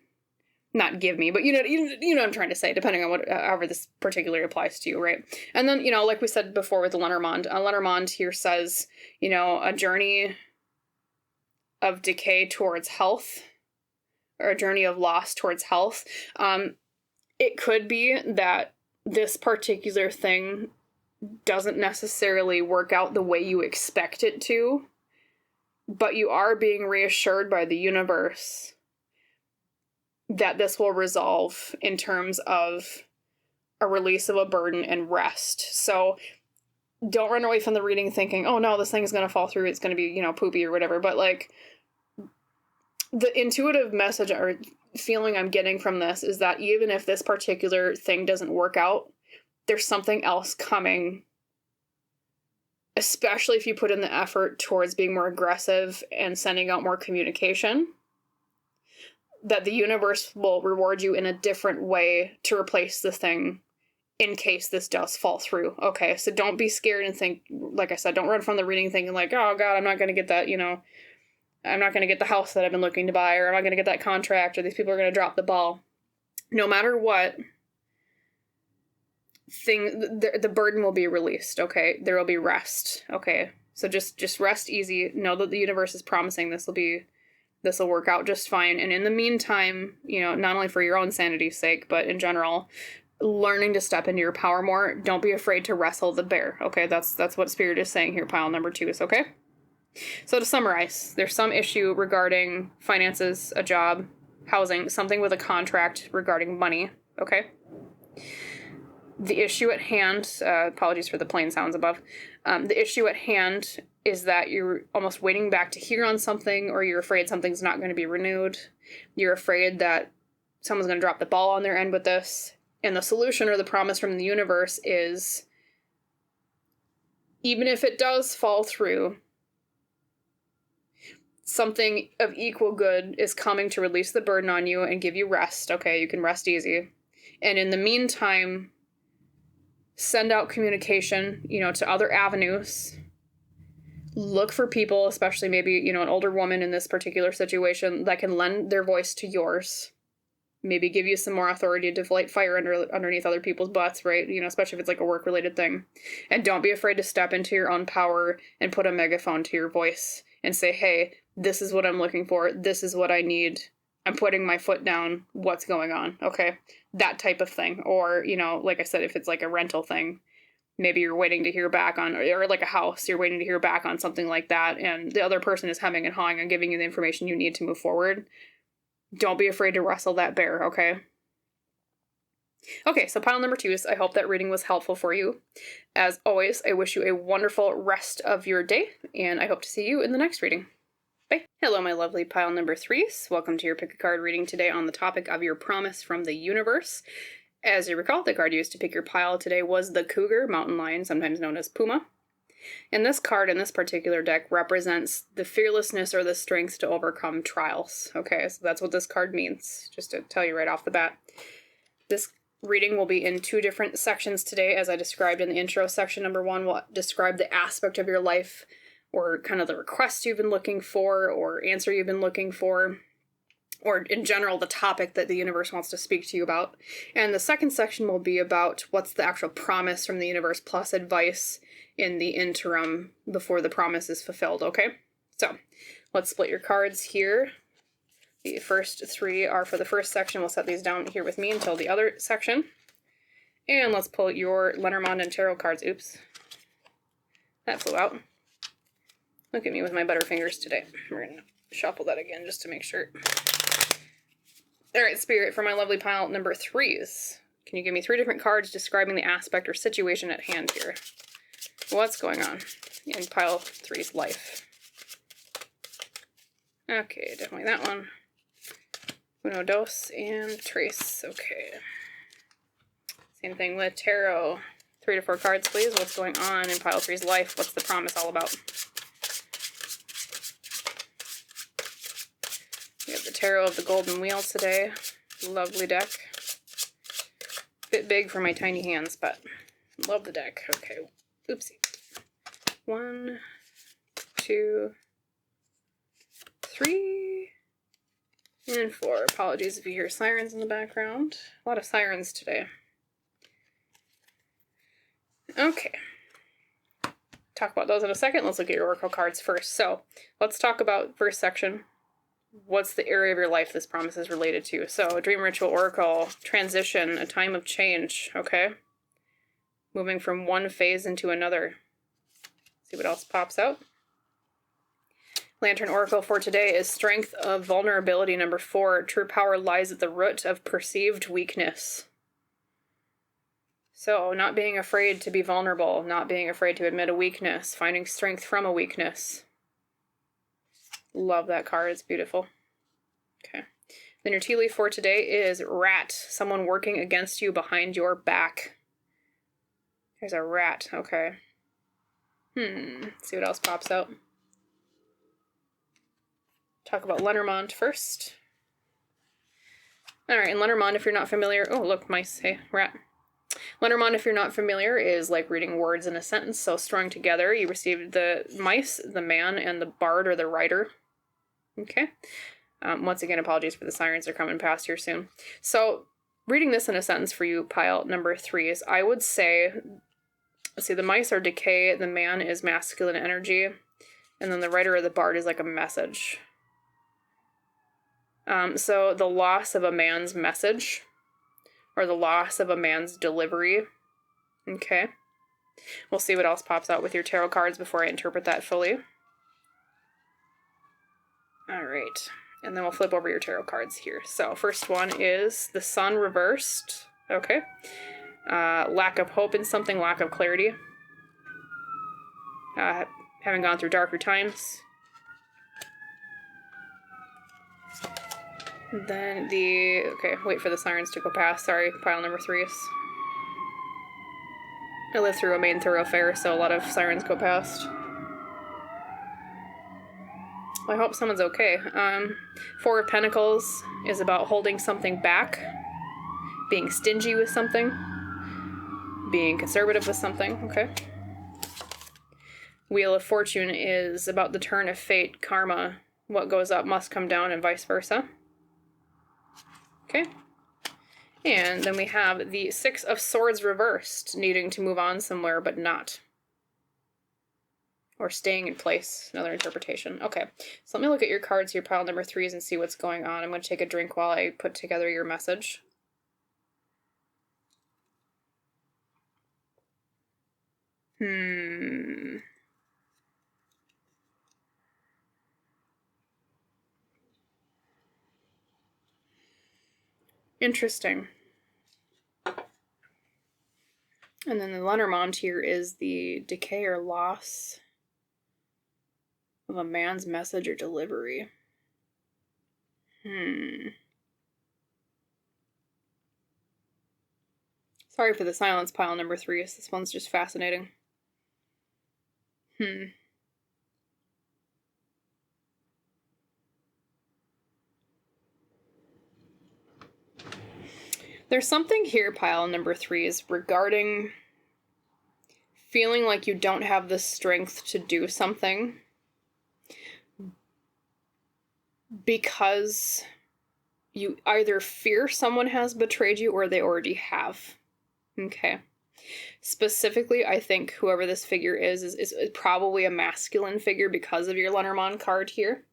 not give me, but you know what I'm trying to say, depending on however this particularly applies to you, right? And then, you know, like we said before with the Lenormand, Lenormand here says, you know, a journey of decay towards health, or a journey of loss towards health. It could be that this particular thing doesn't necessarily work out the way you expect it to, but you are being reassured by the universe that this will resolve in terms of a release of a burden and rest. So don't run away from the reading thinking, oh no, this thing's going to fall through, it's going to be, you know, poopy or whatever. But like, the intuitive message or feeling I'm getting from this is that even if this particular thing doesn't work out, there's something else coming, especially if you put in the effort towards being more aggressive and sending out more communication, that the universe will reward you in a different way to replace the thing in case this does fall through. Okay, so don't be scared and think, like I said, don't run from the reading thinking like, oh God, I'm not going to get that, you know, I'm not going to get the house that I've been looking to buy, or I'm not going to get that contract, or these people are going to drop the ball. No matter what, the burden will be released, okay? There will be rest, okay? So just rest easy. Know that the universe is promising this will work out just fine. And in the meantime, not only for your own sanity's sake, but in general, learning to step into your power more. Don't be afraid to wrestle the bear, okay? That's what Spirit is saying here, pile number 2 is, okay? So to summarize, there's some issue regarding finances, a job, housing, something with a contract regarding money, okay? The issue at hand, apologies for the plane sounds above, the issue at hand is that you're almost waiting back to hear on something, or you're afraid something's not going to be renewed. You're afraid that someone's going to drop the ball on their end with this. And the solution or the promise from the universe is, even if it does fall through, something of equal good is coming to release the burden on you and give you rest. Okay, you can rest easy. And in the meantime, send out communication, to other avenues. Look for people, especially maybe, an older woman in this particular situation, that can lend their voice to yours. Maybe give you some more authority to light fire underneath other people's butts, right? Especially if it's like a work-related thing. And don't be afraid to step into your own power and put a megaphone to your voice and say, hey, this is what I'm looking for. This is what I need. I'm putting my foot down. What's going on? Okay. That type of thing. Or, like I said, if it's like a rental thing, maybe you're waiting to hear back on, or like a house, you're waiting to hear back on something like that. And the other person is hemming and hawing on giving you the information you need to move forward. Don't be afraid to wrestle that bear, okay? Okay, so pile number 2 is, I hope that reading was helpful for you. As always, I wish you a wonderful rest of your day, and I hope to see you in the next reading. Bye. Hello, my lovely pile number 3s. Welcome to your pick a card reading today on the topic of your promise from the universe. As you recall, the card used to pick your pile today was the Cougar, mountain lion, sometimes known as Puma. And this card in this particular deck represents the fearlessness or the strength to overcome trials. Okay, so that's what this card means, just to tell you right off the bat. This reading will be in 2 different sections today, as I described in the intro. Section number 1 will describe the aspect of your life, or kind of the request you've been looking for, or answer you've been looking for, or in general, the topic that the universe wants to speak to you about. And the second section will be about what's the actual promise from the universe, plus advice in the interim before the promise is fulfilled, okay? So, let's split your cards here. The first 3 are for the first section. We'll set these down here with me until the other section. And let's pull your Lenormand and Tarot cards. Oops. That flew out. Look at me with my butterfingers today. We're going to shuffle that again just to make sure. Alright, Spirit, for my lovely pile number 3s. Can you give me 3 different cards describing the aspect or situation at hand here? What's going on in pile 3's life? Okay, definitely that one. Uno, dos, and tres. Okay. Same thing with tarot. 3 to 4 cards, please. What's going on in pile 3's life? What's the promise all about? We have the tarot of the golden wheel today. Lovely deck. Bit big for my tiny hands, but love the deck. Okay. Oopsie. 1, 2, 3, and 4. Apologies if you hear sirens in the background. A lot of sirens today. Okay. Talk about those in a second. Let's look at your oracle cards first. So, let's talk about first section. What's the area of your life this promise is related to? So, Dream Ritual Oracle, transition, a time of change, okay? Moving from one phase into another. See what else pops out. Lantern Oracle for today is strength of vulnerability. Number 4, true power lies at the root of perceived weakness. So, not being afraid to be vulnerable, not being afraid to admit a weakness, finding strength from a weakness. Love that card, it's beautiful. Okay. Then your tea leaf for today is rat, someone working against you behind your back. There's a rat, okay. See what else pops out. Talk about Lenormand first. Alright, and Lenormand, if you're not familiar... Oh, look, mice. Hey, rat. Lenormand, if you're not familiar, is like reading words in a sentence, so strung together. You received the mice, the man, and the bard or the writer. Okay. Once again, apologies for the sirens, are coming past here soon. So, reading this in a sentence for you, pile number 3, is I would say, let's see, the mice are decay, the man is masculine energy, and then the writer of the bard is like a message. So the loss of a man's message, or the loss of a man's delivery. Okay. We'll see what else pops out with your tarot cards before I interpret that fully. All right. And then we'll flip over your tarot cards here. So first one is the sun reversed. Okay. Lack of hope in something, lack of clarity. Having gone through darker times. Then okay, wait for the sirens to go past. Sorry, pile number 3 is. I live through a main thoroughfare, so a lot of sirens go past. Well, I hope someone's okay. 4 of Pentacles is about holding something back, being stingy with something, being conservative with something. Okay. Wheel of Fortune is about the turn of fate, karma. What goes up must come down, and vice versa. Okay. And then we have the 6 of Swords reversed, needing to move on somewhere but not. Or staying in place. Another interpretation. Okay. So let me look at your cards here, pile number 3s, and see what's going on. I'm going to take a drink while I put together your message. Interesting. And then the Lenormand here is the decay or loss of a man's message or delivery. Sorry for the silence, pile number 3. This one's just fascinating. There's something here, pile number 3, is regarding feeling like you don't have the strength to do something because you either fear someone has betrayed you or they already have. Okay. Specifically, I think whoever this figure is probably a masculine figure because of your Lenormand card here.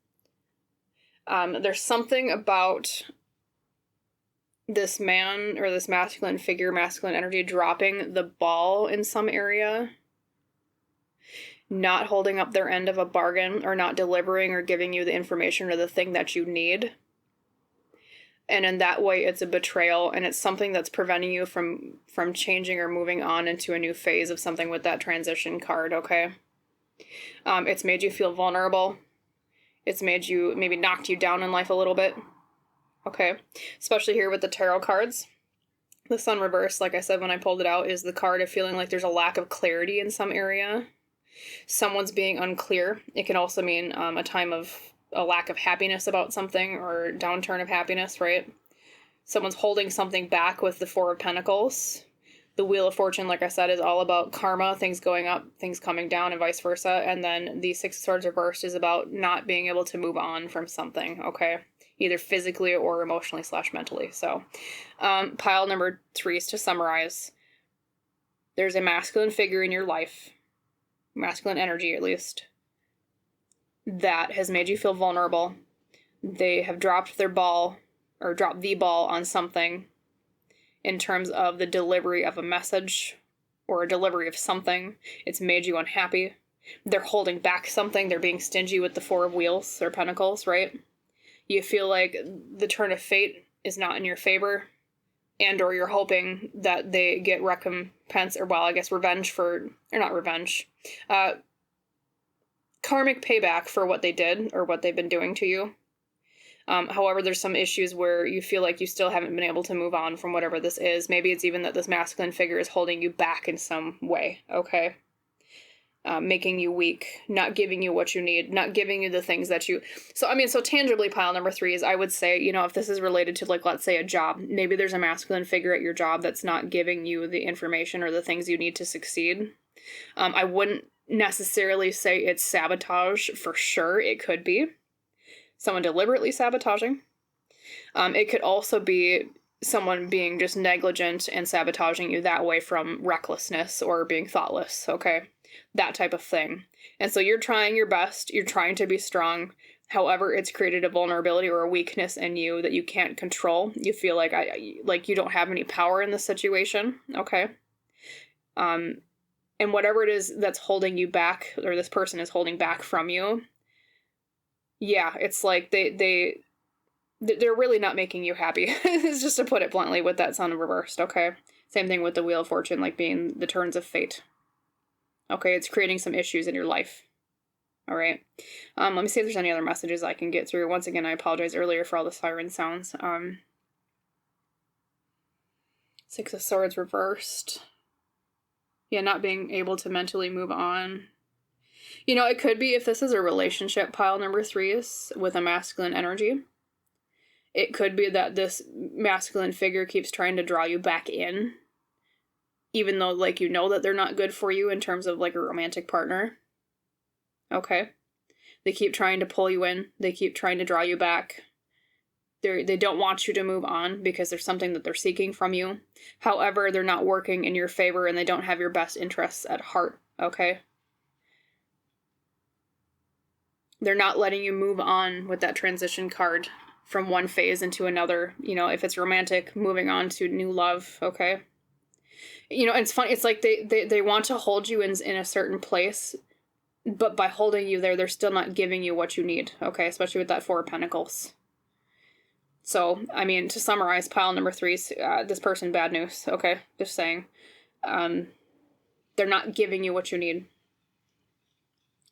There's something about this man or this masculine figure, masculine energy, dropping the ball in some area, not holding up their end of a bargain, or not delivering or giving you the information or the thing that you need. And in that way, it's a betrayal, and it's something that's preventing you from changing or moving on into a new phase of something with that transition card, okay? It's made you feel vulnerable. It's made you, maybe knocked you down in life a little bit. Okay, especially here with the tarot cards. The sun reverse, like I said when I pulled it out, is the card of feeling like there's a lack of clarity in some area. Someone's being unclear. It can also mean a time of a lack of happiness about something, or downturn of happiness, right? Someone's holding something back with the 4 of Pentacles. The Wheel of Fortune, like I said, is all about karma, things going up, things coming down, and vice versa. And then the 6 of Swords reversed is about not being able to move on from something, okay? Either physically or emotionally / mentally. So, pile number 3 is to summarize. There's a masculine figure in your life, masculine energy at least, that has made you feel vulnerable. They have dropped their ball, or dropped the ball on something in terms of the delivery of a message or a delivery of something. It's made you unhappy. They're holding back something. They're being stingy with the 4 of Wheels or Pentacles, right? You feel like the turn of fate is not in your favor, and or you're hoping that they get recompense, or, well, I guess revenge for, or not revenge, karmic payback for what they did or what they've been doing to you. However, there's some issues where you feel like you still haven't been able to move on from whatever this is. Maybe it's even that this masculine figure is holding you back in some way, okay? Making you weak, not giving you what you need, not giving you the things that you... So tangibly, pile number 3 is, I would say, if this is related to, like, let's say a job, maybe there's a masculine figure at your job that's not giving you the information or the things you need to succeed. I wouldn't necessarily say it's sabotage for sure. It could be someone deliberately sabotaging. It could also be someone being just negligent and sabotaging you that way from recklessness or being thoughtless, okay? That type of thing. And so you're trying your best, you're trying to be strong. However, it's created a vulnerability or a weakness in you that you can't control. You feel like you don't have any power in this situation, okay? And whatever it is that's holding you back, or this person is holding back from you, yeah, it's like they're really not making you happy. It's just to put it bluntly with that sun reversed, okay? Same thing with the Wheel of Fortune, like being the turns of fate. Okay, it's creating some issues in your life. All right. Let me see if there's any other messages I can get through. Once again, I apologize earlier for all the siren sounds. Six of Swords reversed. Yeah, not being able to mentally move on. You know, it could be if this is a relationship, pile number 3s, with a masculine energy. It could be that this masculine figure keeps trying to draw you back in, even though, like, you know that they're not good for you in terms of, like, a romantic partner. Okay? They keep trying to pull you in. They keep trying to draw you back. They don't want you to move on because there's something that they're seeking from you. However, they're not working in your favor and they don't have your best interests at heart. Okay? They're not letting you move on with that transition card from one phase into another. You know, if it's romantic, moving on to new love. Okay? You know, and it's funny. It's like they want to hold you in a certain place, but by holding you there, they're still not giving you what you need. Okay? Especially with that Four of Pentacles. So, I mean, to summarize, pile number 3, this person, bad news. Okay? Just saying. They're not giving you what you need.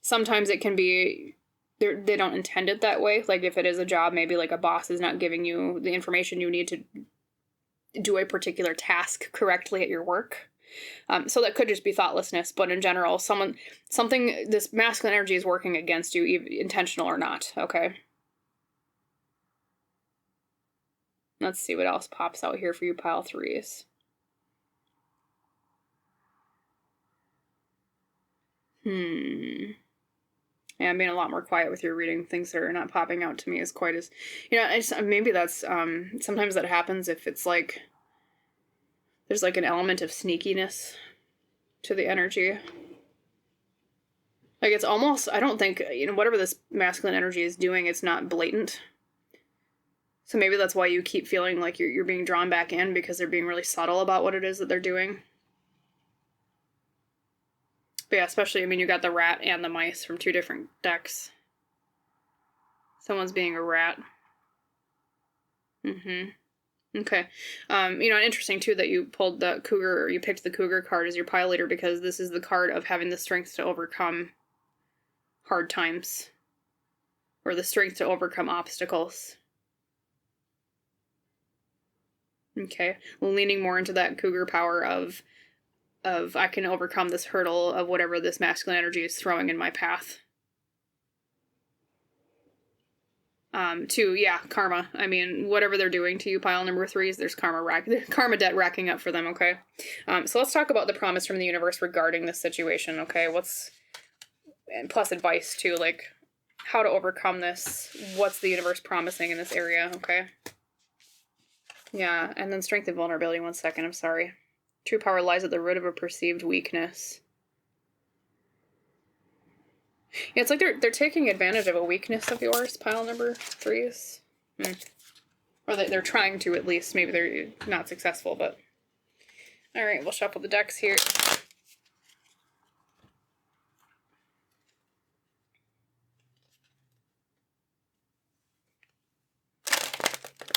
Sometimes it can be they don't intend it that way. Like if it is a job, maybe like a boss is not giving you the information you need to do a particular task correctly at your work. So that could just be thoughtlessness, but in general, this masculine energy is working against you, intentional or not, okay? Let's see what else pops out here for you, pile 3s. Yeah, I'm being a lot more quiet with your reading. Things that are not popping out to me as quite as... You know, maybe that's... sometimes that happens if it's like... There's like an element of sneakiness to the energy. Like it's almost... I don't think... You know, whatever this masculine energy is doing, it's not blatant. So maybe that's why you keep feeling like you're being drawn back in, because they're being really subtle about what it is that they're doing. But yeah, especially, I mean, you got the rat and the mice from 2 different decks. Someone's being a rat. Okay. You know, interesting too that you pulled the Cougar, or you picked the Cougar card as your pile leader, because this is the card of having the strength to overcome hard times. Or the strength to overcome obstacles. Okay. Leaning more into that Cougar power of I can overcome this hurdle of whatever this masculine energy is throwing in my path. 2, yeah, karma. I mean, whatever they're doing to you, pile number 3s, there's karma debt racking up for them, okay? So let's talk about the promise from the universe regarding this situation, okay? And plus advice too, like how to overcome this. What's the universe promising in this area, okay? Yeah, and then strength and vulnerability. 1 second, I'm sorry. True power lies at the root of a perceived weakness. Yeah, it's like they're taking advantage of a weakness of yours, pile number 3s. Or they're trying to, at least. Maybe they're not successful, but... Alright, we'll shuffle the decks here.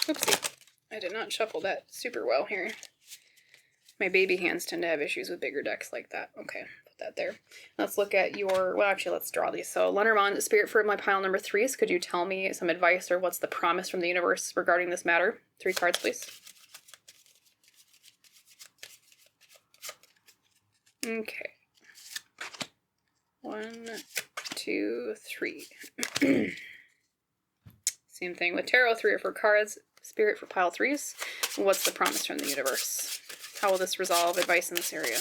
Oopsie. I did not shuffle that super well here. My baby hands tend to have issues with bigger decks like that. Okay, put that there. Let's look at your... Well, actually, let's draw these. So, Lenormand, spirit for my pile number 3s. Could you tell me some advice or what's the promise from the universe regarding this matter? 3 cards, please. Okay. 1, 2, 3. Same thing with tarot. 3 or 4 cards. Spirit for pile 3s. What's the promise from the universe? How will this resolve? Advice in this area.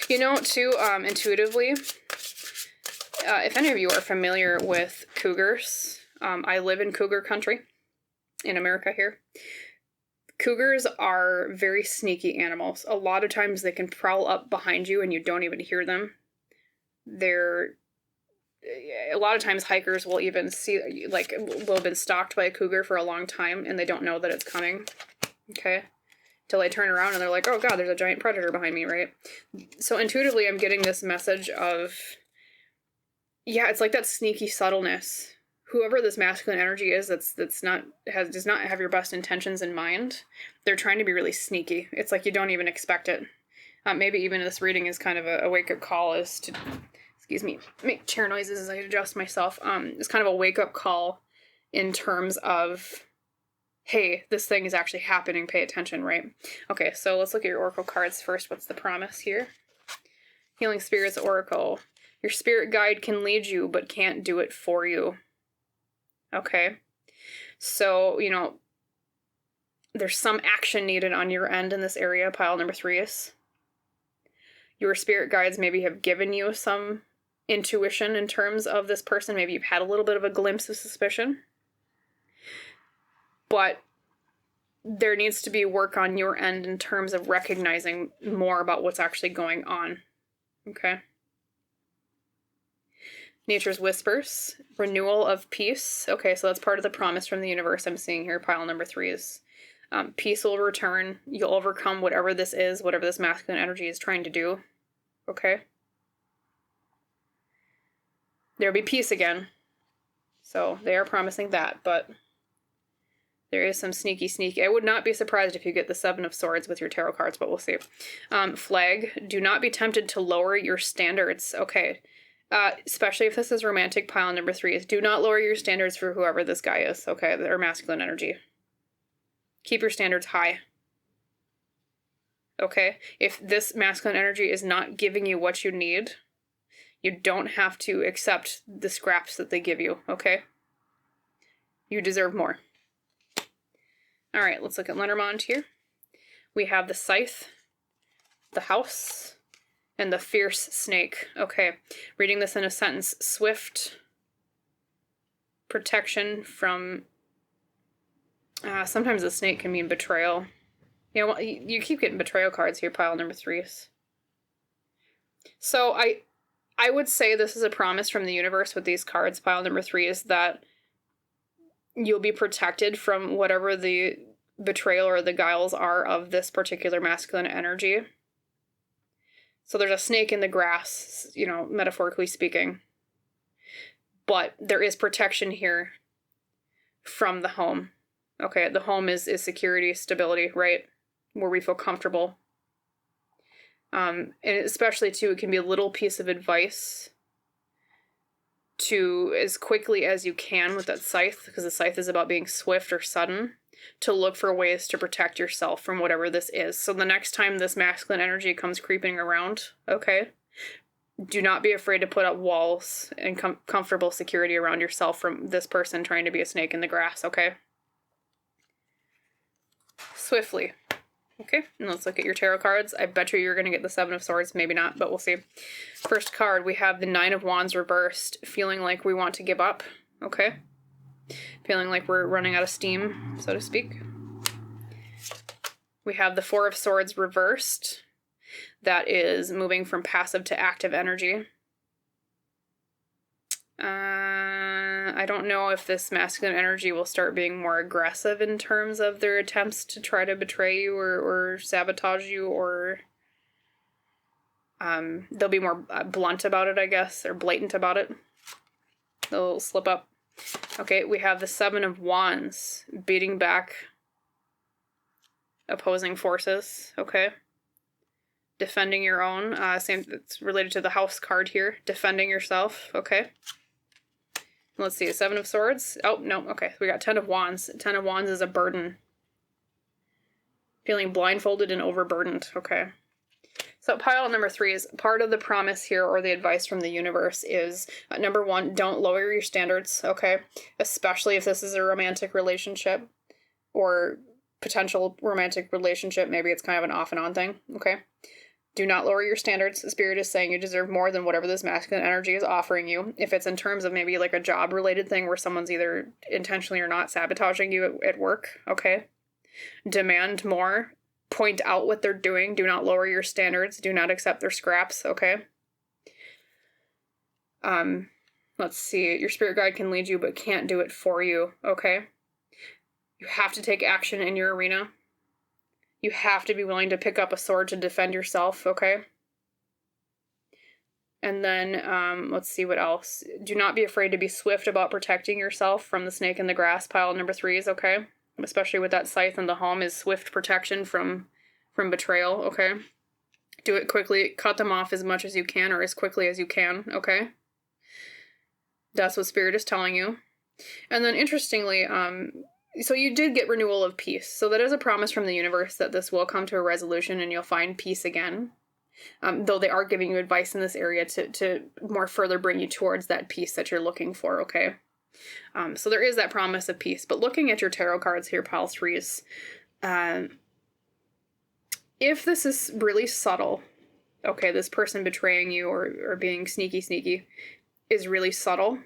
You know, too, intuitively, if any of you are familiar with cougars, I live in Cougar country in America here. Cougars are very sneaky animals. A lot of times they can prowl up behind you and you don't even hear them. A lot of times hikers will even see, like, will have been stalked by a cougar for a long time and they don't know that it's coming. Okay? Till they turn around and they're like, oh god, there's a giant predator behind me, right? So intuitively I'm getting this message of, yeah, it's like that sneaky subtleness. Whoever this masculine energy is does not have your best intentions in mind. They're trying to be really sneaky. It's like you don't even expect it. Maybe even this reading is kind of a wake-up call as to, excuse me, make chair noises as I adjust myself. It's kind of a wake-up call in terms of, hey, this thing is actually happening, pay attention, right? Okay, so let's look at your Oracle cards first. What's the promise here? Healing Spirits Oracle. Your spirit guide can lead you, but can't do it for you. Okay, so, you know, there's some action needed on your end in this area, pile number 3 is. Your spirit guides maybe have given you some intuition in terms of this person. Maybe you've had a little bit of a glimpse of suspicion. But there needs to be work on your end in terms of recognizing more about what's actually going on. Okay? Nature's Whispers, renewal of peace. Okay, so that's part of the promise from the universe I'm seeing here. Pile number 3 is peace will return. You'll overcome whatever this is, whatever this masculine energy is trying to do. Okay? There'll be peace again. So they are promising that, but there is some sneaky. I would not be surprised if you get the 7 of Swords with your tarot cards, but we'll see. Flag, do not be tempted to lower your standards. Okay. Especially if this is romantic, pile number 3 is do not lower your standards for whoever this guy is, okay, or masculine energy. Keep your standards high. Okay? If this masculine energy is not giving you what you need, you don't have to accept the scraps that they give you, okay? You deserve more. Alright, let's look at Lenormand here. We have the Scythe, the House, and the Fierce Snake. Okay, reading this in a sentence. Swift protection from... sometimes the snake can mean betrayal. You know, you keep getting betrayal cards here, pile number 3s. So I would say this is a promise from the universe with these cards, pile number 3, is that you'll be protected from whatever the betrayal or the guiles are of this particular masculine energy. So there's a snake in the grass, you know, metaphorically speaking. But there is protection here from the home. Okay, the home is security, stability, right? Where we feel comfortable. And especially, too, it can be a little piece of advice to, as quickly as you can with that scythe, because the scythe is about being swift or sudden, to look for ways to protect yourself from whatever this is. So the next time this masculine energy comes creeping around, okay, do not be afraid to put up walls and comfortable security around yourself from this person trying to be a snake in the grass, okay? Swiftly. Okay, and let's look at your tarot cards. I bet you're going to get the 7 of Swords, maybe not, but we'll see. First card, we have the 9 of Wands reversed, feeling like we want to give up, okay? Feeling like we're running out of steam, so to speak. We have the 4 of Swords reversed. That is moving from passive to active energy. I don't know if this masculine energy will start being more aggressive in terms of their attempts to try to betray you or sabotage you, or they'll be more blunt about it, I guess, or blatant about it. They'll slip up. Okay, we have the 7 of Wands, beating back opposing forces, okay? Defending your own, same, it's related to the House card here, defending yourself, okay? Let's see, 7 of Swords, oh, no, okay, we got 10 of Wands. 10 of Wands is a burden. Feeling blindfolded and overburdened, okay? So pile number 3 is part of the promise here, or the advice from the universe is, number 1, don't lower your standards, okay? Especially if this is a romantic relationship or potential romantic relationship. Maybe it's kind of an off and on thing, okay? Do not lower your standards. The spirit is saying you deserve more than whatever this masculine energy is offering you. If it's in terms of maybe like a job related thing where someone's either intentionally or not sabotaging you at work, okay? Demand more. Point out what they're doing. Do not lower your standards. Do not accept their scraps, okay? Let's see. Your spirit guide can lead you but can't do it for you, okay? You have to take action in your arena. You have to be willing to pick up a sword to defend yourself, okay? And then, let's see what else. Do not be afraid to be swift about protecting yourself from the snake in the grass, pile number 3 is, okay? Especially with that scythe in the home is swift protection from betrayal, okay? Do it quickly. Cut them off as much as you can or as quickly as you can, okay? That's what Spirit is telling you. And then, interestingly, so you did get renewal of peace. So that is a promise from the universe that this will come to a resolution and you'll find peace again. Though they are giving you advice in this area to more further bring you towards that peace that you're looking for, okay? So there is that promise of peace. But looking at your tarot cards here, pile 3s, if this is really subtle, okay, this person betraying you or being sneaky is really subtle,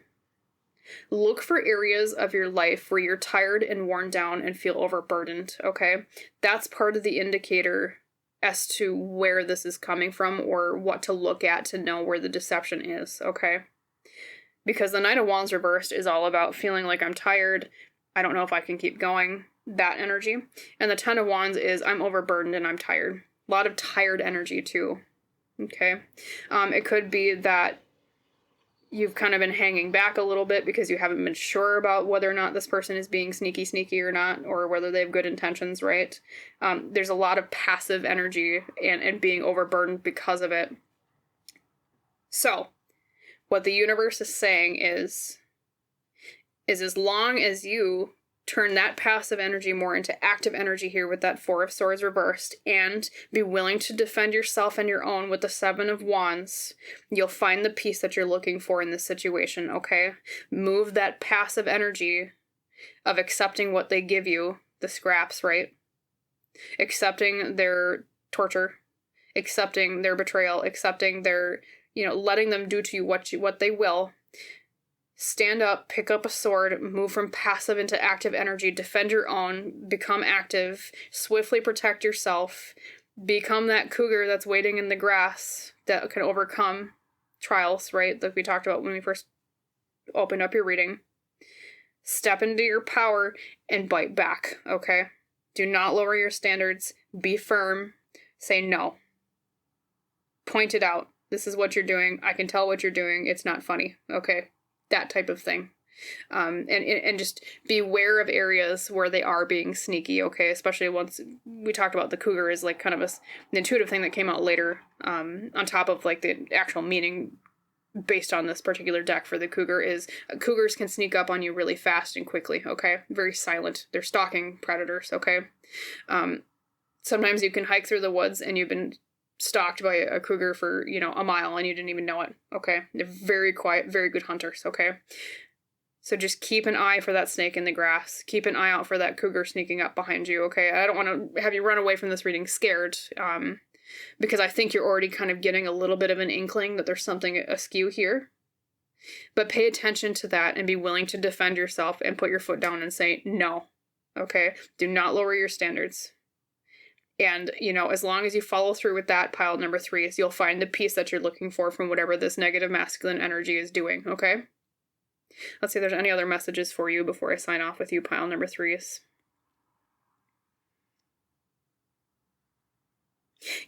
look for areas of your life where you're tired and worn down and feel overburdened, okay? That's part of the indicator as to where this is coming from or what to look at to know where the deception is, okay? Because the Knight of Wands reversed is all about feeling like I'm tired, I don't know if I can keep going, that energy. And the 10 of Wands is I'm overburdened and I'm tired. A lot of tired energy too, okay? It could be that you've kind of been hanging back a little bit because you haven't been sure about whether or not this person is being sneaky or not, or whether they have good intentions, right? There's a lot of passive energy and being overburdened because of it. So, what the universe is saying is as long as you turn that passive energy more into active energy here with that 4 of Swords reversed and be willing to defend yourself and your own with the 7 of Wands, you'll find the peace that you're looking for in this situation, okay? Move that passive energy of accepting what they give you, the scraps, right? Accepting their torture, accepting their betrayal, accepting their, letting them do to you what they will. Stand up, pick up a sword, move from passive into active energy, defend your own, become active, swiftly protect yourself, become that cougar that's waiting in the grass that can overcome trials, right? That we talked about when we first opened up your reading. Step into your power and bite back, okay? Do not lower your standards. Be firm. Say no. Point it out. This is what you're doing. I can tell what you're doing. It's not funny, okay? That type of thing. And just beware of areas where they are being sneaky, okay? Especially once we talked about the cougar is like kind of an intuitive thing that came out later, on top of like the actual meaning based on this particular deck for the cougar is cougars can sneak up on you really fast and quickly, okay? Very silent. They're stalking predators, okay? Sometimes you can hike through the woods and you've been stalked by a cougar for, a mile and you didn't even know it, okay? They're very quiet, very good hunters, okay? So just keep an eye for that snake in the grass. Keep an eye out for that cougar sneaking up behind you, okay? I don't want to have you run away from this reading scared, because I think you're already kind of getting a little bit of an inkling that there's something askew here. But pay attention to that and be willing to defend yourself and put your foot down and say no, okay? Do not lower your standards. And, as long as you follow through with that, pile number 3 is you'll find the peace that you're looking for from whatever this negative masculine energy is doing, okay? Let's see if there's any other messages for you before I sign off with you, pile number 3s.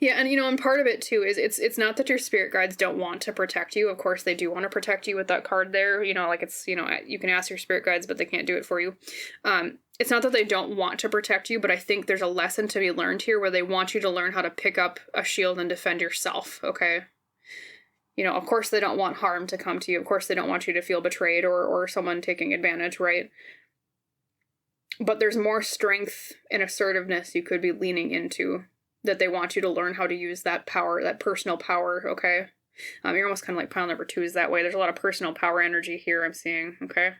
Yeah, and part of it too is it's not that your spirit guides don't want to protect you. Of course they do want to protect you with that card there. You can ask your spirit guides, but they can't do it for you. It's not that they don't want to protect you, but I think there's a lesson to be learned here where they want you to learn how to pick up a shield and defend yourself, okay? Of course they don't want harm to come to you. Of course they don't want you to feel betrayed or someone taking advantage, right? But there's more strength and assertiveness you could be leaning into that they want you to learn how to use that power, that personal power, okay? You're almost kind of like pile number 2 is that way. There's a lot of personal power energy here I'm seeing, okay?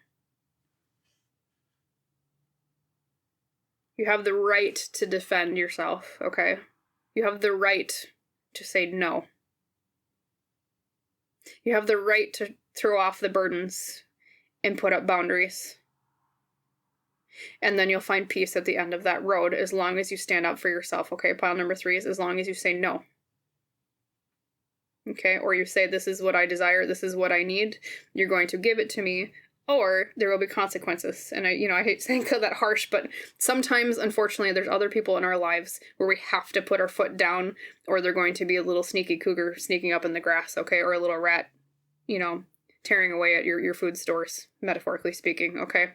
You have the right to defend yourself, okay? You have the right to say no. You have the right to throw off the burdens and put up boundaries. And then you'll find peace at the end of that road as long as you stand up for yourself, okay? Pile number 3 is as long as you say no. Okay, or you say, this is what I desire, this is what I need, you're going to give it to me, or there will be consequences. And I hate saying that harsh, but sometimes, unfortunately, there's other people in our lives where we have to put our foot down, or they're going to be a little sneaky cougar sneaking up in the grass, okay? Or a little rat, tearing away at your food stores, metaphorically speaking, okay?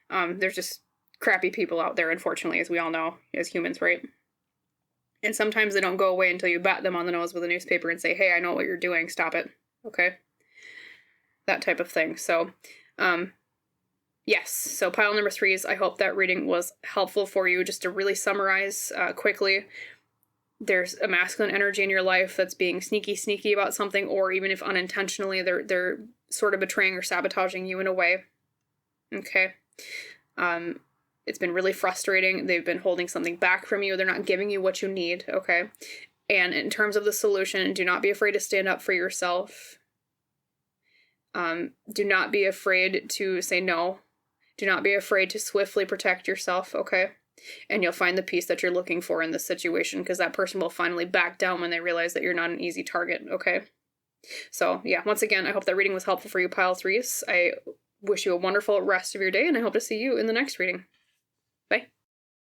There's just crappy people out there, unfortunately, as we all know, as humans, right? And sometimes they don't go away until you bat them on the nose with a newspaper and say, hey, I know what you're doing, stop it, okay? That type of thing. So, yes. So pile number 3 is, I hope that reading was helpful for you. Just to really summarize quickly, there's a masculine energy in your life that's being sneaky about something, or even if unintentionally, they're sort of betraying or sabotaging you in a way, okay? It's been really frustrating. They've been holding something back from you. They're not giving you what you need, okay? And in terms of the solution, do not be afraid to stand up for yourself. Do not be afraid to say no. Do not be afraid to swiftly protect yourself, okay? And you'll find the peace that you're looking for in this situation, because that person will finally back down when they realize that you're not an easy target, okay? So, yeah, once again, I hope that reading was helpful for you, pile 3s. I wish you a wonderful rest of your day, and I hope to see you in the next reading.